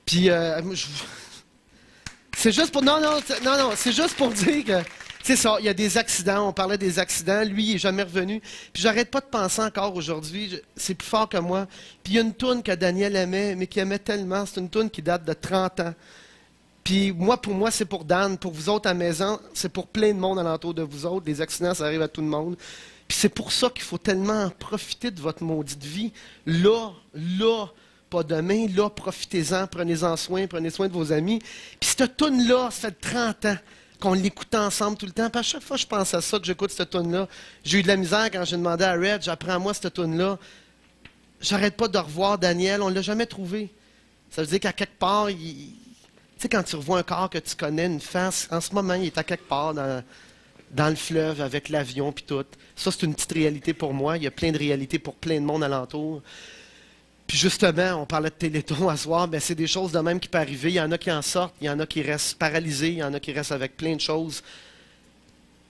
C: Puis, c'est juste pour. Non, c'est juste pour dire que. C'est ça, il y a des accidents, on parlait des accidents, lui, il n'est jamais revenu. Puis j'arrête pas de penser encore aujourd'hui, c'est plus fort que moi. Puis il y a une toune que Daniel aimait, mais qu'il aimait tellement, c'est une toune qui date de 30 ans. Puis moi, pour moi, c'est pour Dan, pour vous autres à la maison, c'est pour plein de monde alentour de vous autres. Des accidents, ça arrive à tout le monde. Puis c'est pour ça qu'il faut tellement profiter de votre maudite vie. Là, pas demain, là, profitez-en, prenez-en soin, prenez soin de vos amis. Puis cette toune-là, ça fait 30 ans qu'on l'écoute ensemble tout le temps. Puis à chaque fois que je pense à ça, que j'écoute cette toune-là, j'ai eu de la misère quand j'ai demandé à Red, j'apprends-moi cette toune-là. J'arrête pas de revoir Daniel, on ne l'a jamais trouvé. Ça veut dire qu'à quelque part, tu sais, quand tu revois un corps que tu connais, une face, en ce moment, il est à quelque part dans le fleuve avec l'avion puis tout. Ça, c'est une petite réalité pour moi. Il y a plein de réalités pour plein de monde alentour. Puis justement, on parlait de Téléthon à soir, ben c'est des choses de même qui peuvent arriver. Il y en a qui en sortent, il y en a qui restent paralysés, il y en a qui restent avec plein de choses.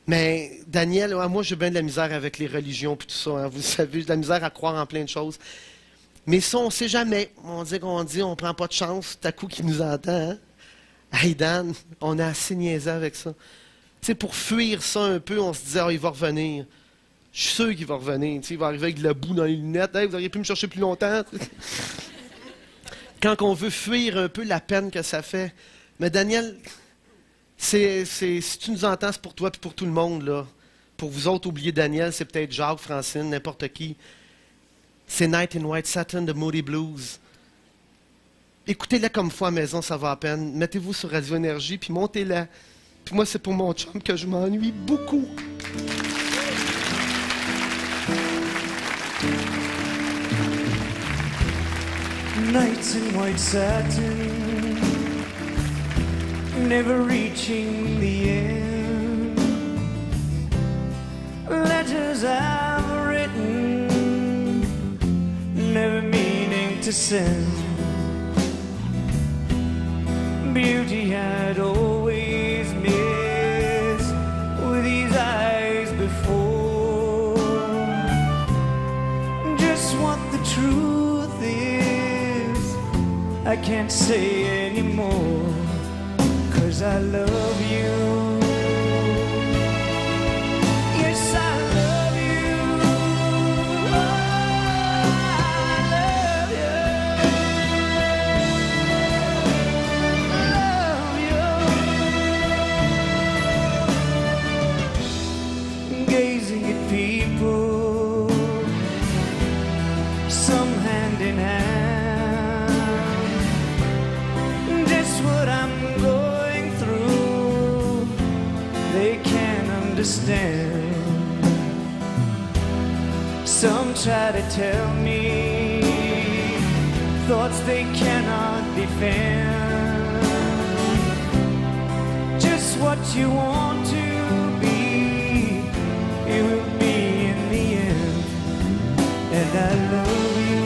C: Mais Daniel, moi j'ai bien de la misère avec les religions et tout ça. Hein, vous le savez, j'ai de la misère à croire en plein de choses. Mais ça, on ne sait jamais. On dit, on prend pas de chance, tout à coup qui nous entend. Hein? Hey Dan, on a assez niaisé avec ça. Tu sais, pour fuir ça un peu, on se disait, il va revenir. Je suis sûr qu'il va revenir. Il va arriver avec de la boue dans les lunettes. Hey, vous auriez pu me chercher plus longtemps. Quand on veut fuir un peu la peine que ça fait. Mais Daniel, si tu nous entends, c'est pour toi et pour tout le monde. Là. Pour vous autres, oubliez Daniel, c'est peut-être Jacques, Francine, n'importe qui. C'est Night in White Satin de Moody Blues. Écoutez-la comme fois à la maison, ça va à peine. Mettez-vous sur Radio Énergie, puis montez-la. Puis moi, c'est pour mon chum que je m'ennuie beaucoup.
G: Nights in white satin, never reaching the end. Letters I've written, never meaning to send. Beauty I'd always missed with these eyes before. Just what the truth is, I can't say anymore, 'cause I love you. Yes, I love you. Oh, I love you. Love you. Gazing at people, some hand in hand. What I'm going through, they can't understand. Some try to tell me thoughts they cannot defend. Just what you want to be, it will be in the end. And I love you.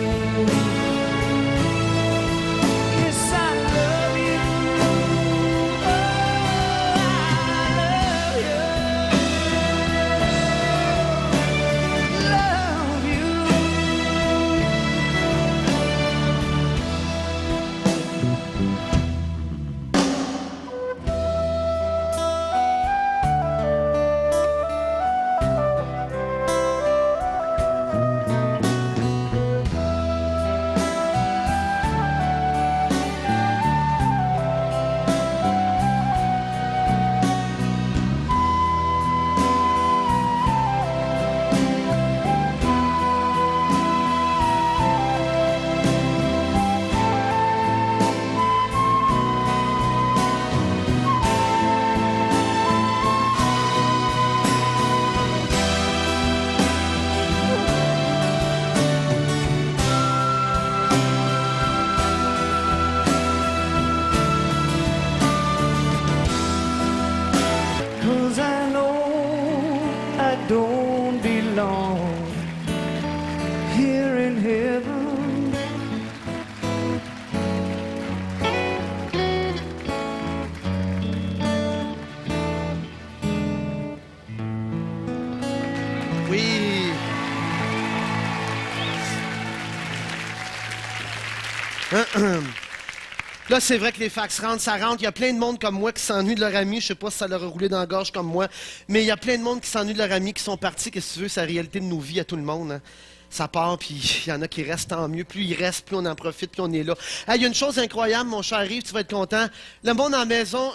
C: Là, c'est vrai que les fax rentrent, ça rentre. Il y a plein de monde comme moi qui s'ennuie de leur ami. Je sais pas si ça leur a roulé dans la gorge comme moi, mais il y a plein de monde qui s'ennuie de leur ami, qui sont partis. Qu'est-ce que tu veux, c'est la réalité de nos vies à tout le monde. Hein. Ça part, puis il y en a qui restent, tant mieux. Plus ils restent, plus on en profite, plus on est là. Il y a une chose incroyable, mon cher Yves, tu vas être content. Le monde à la maison,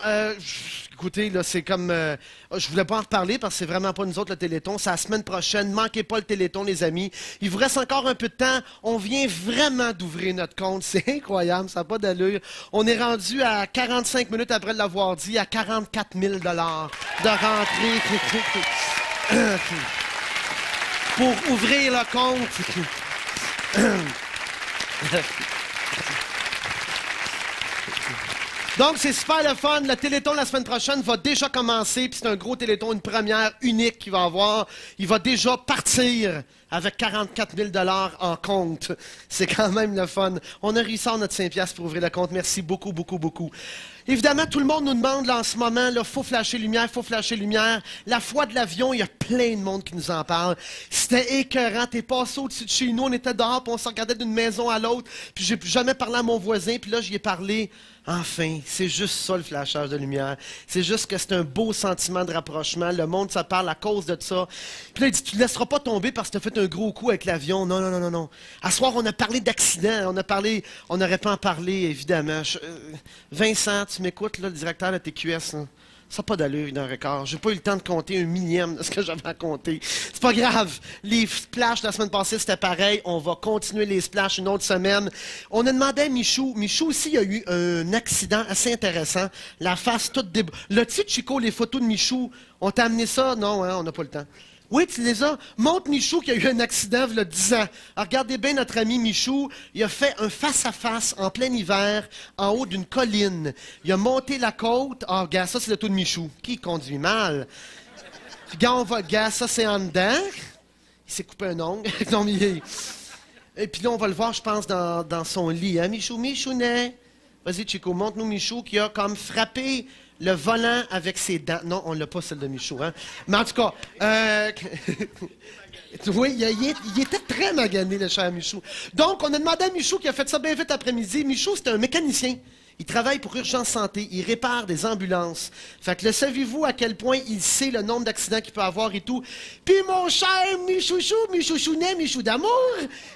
C: écoutez, là, c'est comme... je voulais pas en reparler parce que c'est vraiment pas nous autres le Téléthon. C'est la semaine prochaine. Manquez pas le Téléthon, les amis. Il vous reste encore un peu de temps. On vient vraiment d'ouvrir notre compte. C'est incroyable, ça n'a pas d'allure. On est rendu à 45 minutes après l'avoir dit, à 44 000 $ de rentrée. Pour ouvrir le compte. Donc, c'est super le fun. Le Téléthon la semaine prochaine va déjà commencer. Puis c'est un gros Téléthon, une première unique qu'il va avoir. Il va déjà partir avec 44 000 $ en compte. C'est quand même le fun. On a réussi à notre 5$ pour ouvrir le compte. Merci beaucoup, beaucoup, beaucoup. Évidemment, tout le monde nous demande là, en ce moment, il faut flasher lumière, il faut flasher lumière. La foi de l'avion, il y a plein de monde qui nous en parle. C'était écœurant, t'es passé au-dessus de chez nous, on était dehors, puis on se regardait d'une maison à l'autre, puis j'ai plus jamais parlé à mon voisin, puis là, j'y ai parlé. Enfin, c'est juste ça le flashage de lumière. C'est juste que c'est un beau sentiment de rapprochement. Le monde se parle à cause de ça. Puis là, il dit, tu ne laisseras pas tomber parce que tu as fait un gros coup avec l'avion. Non, non, non, non, non. À soir, on a parlé d'accident. On n'aurait pas en parler, évidemment. Vincent, tu m'écoutes, là, le directeur de TQS, là. Ça n'a pas d'allure, 1h15. J'ai pas eu le temps de compter un millième de ce que j'avais à compter. C'est pas grave. Les splashs de la semaine passée, c'était pareil. On va continuer les splashs une autre semaine. On a demandé à Michou. Michou aussi, il y a eu un accident assez intéressant. La face toute L'as-tu, Chico, les photos de Michou? On t'a amené ça? Non, hein, on n'a pas le temps. Oui, tu les as. Montre Michou qui a eu un accident il y a 10 ans. Alors, regardez bien notre ami Michou. Il a fait un face-à-face en plein hiver, en haut d'une colline. Il a monté la côte. Ah, regarde, ça, c'est le tout de Michou. Qui conduit mal? Regarde, ça, c'est en dedans. Il s'est coupé un ongle. Non, mais et puis là, on va le voir, je pense, dans son lit. Hein, Michou? Michounet. Vas-y, Chico, montre-nous Michou qui a comme frappé le volant avec ses dents. Non, on l'a pas, celle de Michou. Hein? Mais en tout cas, oui, il était très magané, le cher Michou. Donc, on a demandé à Michou qui a fait ça bien vite après-midi. Michou, c'est un mécanicien. Il travaille pour Urgence Santé. Il répare des ambulances. Fait que le savez-vous à quel point il sait le nombre d'accidents qu'il peut avoir et tout? Puis mon cher Michouchou, Michouchounet, Michou d'amour,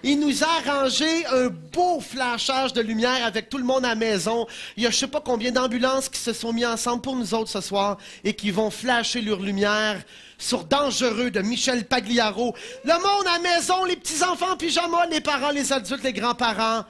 C: il nous a arrangé un beau flashage de lumière avec tout le monde à la maison. Il y a je sais pas combien d'ambulances qui se sont mis ensemble pour nous autres ce soir et qui vont flasher leur lumière sur Dangereux de Michel Pagliaro. Le monde à la maison, les petits-enfants en pyjama, les parents, les adultes, les grands-parents.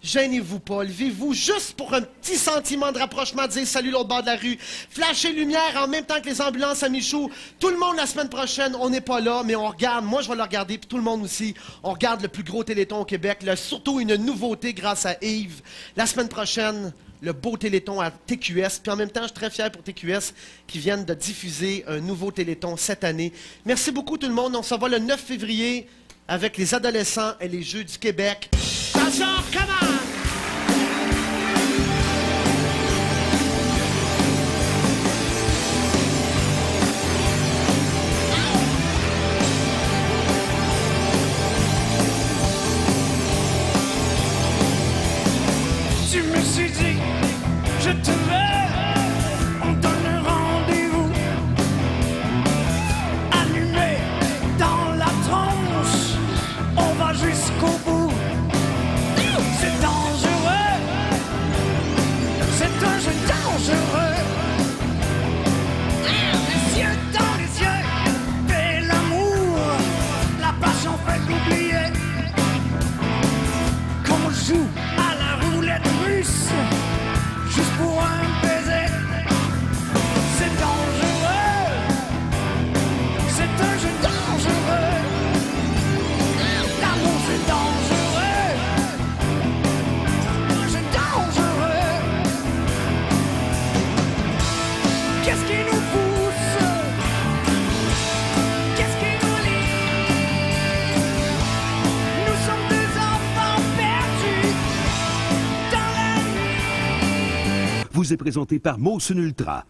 C: Gênez-vous pas, levez-vous juste pour un petit sentiment de rapprochement, dire salut l'autre bord de la rue, flasher lumière en même temps que les ambulances à Michou. Tout le monde la semaine prochaine, on n'est pas là, mais on regarde, moi je vais le regarder, puis tout le monde aussi, on regarde le plus gros Téléthon au Québec, surtout une nouveauté grâce à Yves. La semaine prochaine, le beau Téléthon à TQS, puis en même temps, je suis très fier pour TQS qui viennent de diffuser un nouveau Téléthon cette année. Merci beaucoup tout le monde, on se revoit le 9 février avec les adolescents et les Jeux du Québec. Attention, come on!
G: Tu me suis dit, je te veux, on donne rendez-vous, allumé dans la tronche, on va jusqu'au bout. C'est dangereux, c'est un jeu dangereux. Les yeux dans les yeux, et l'amour, la passion fait oublier qu'on joue à la roulette russe, juste pour un baiser. C'est dangereux, c'est un jeu dangereux. L'amour c'est dangereux, un jeu dangereux. Qu'est-ce qui nous pousse? Qu'est-ce qui nous lie? Nous sommes deux enfants perdus dans la nuit.
A: Vous est présenté par Molson Ultra.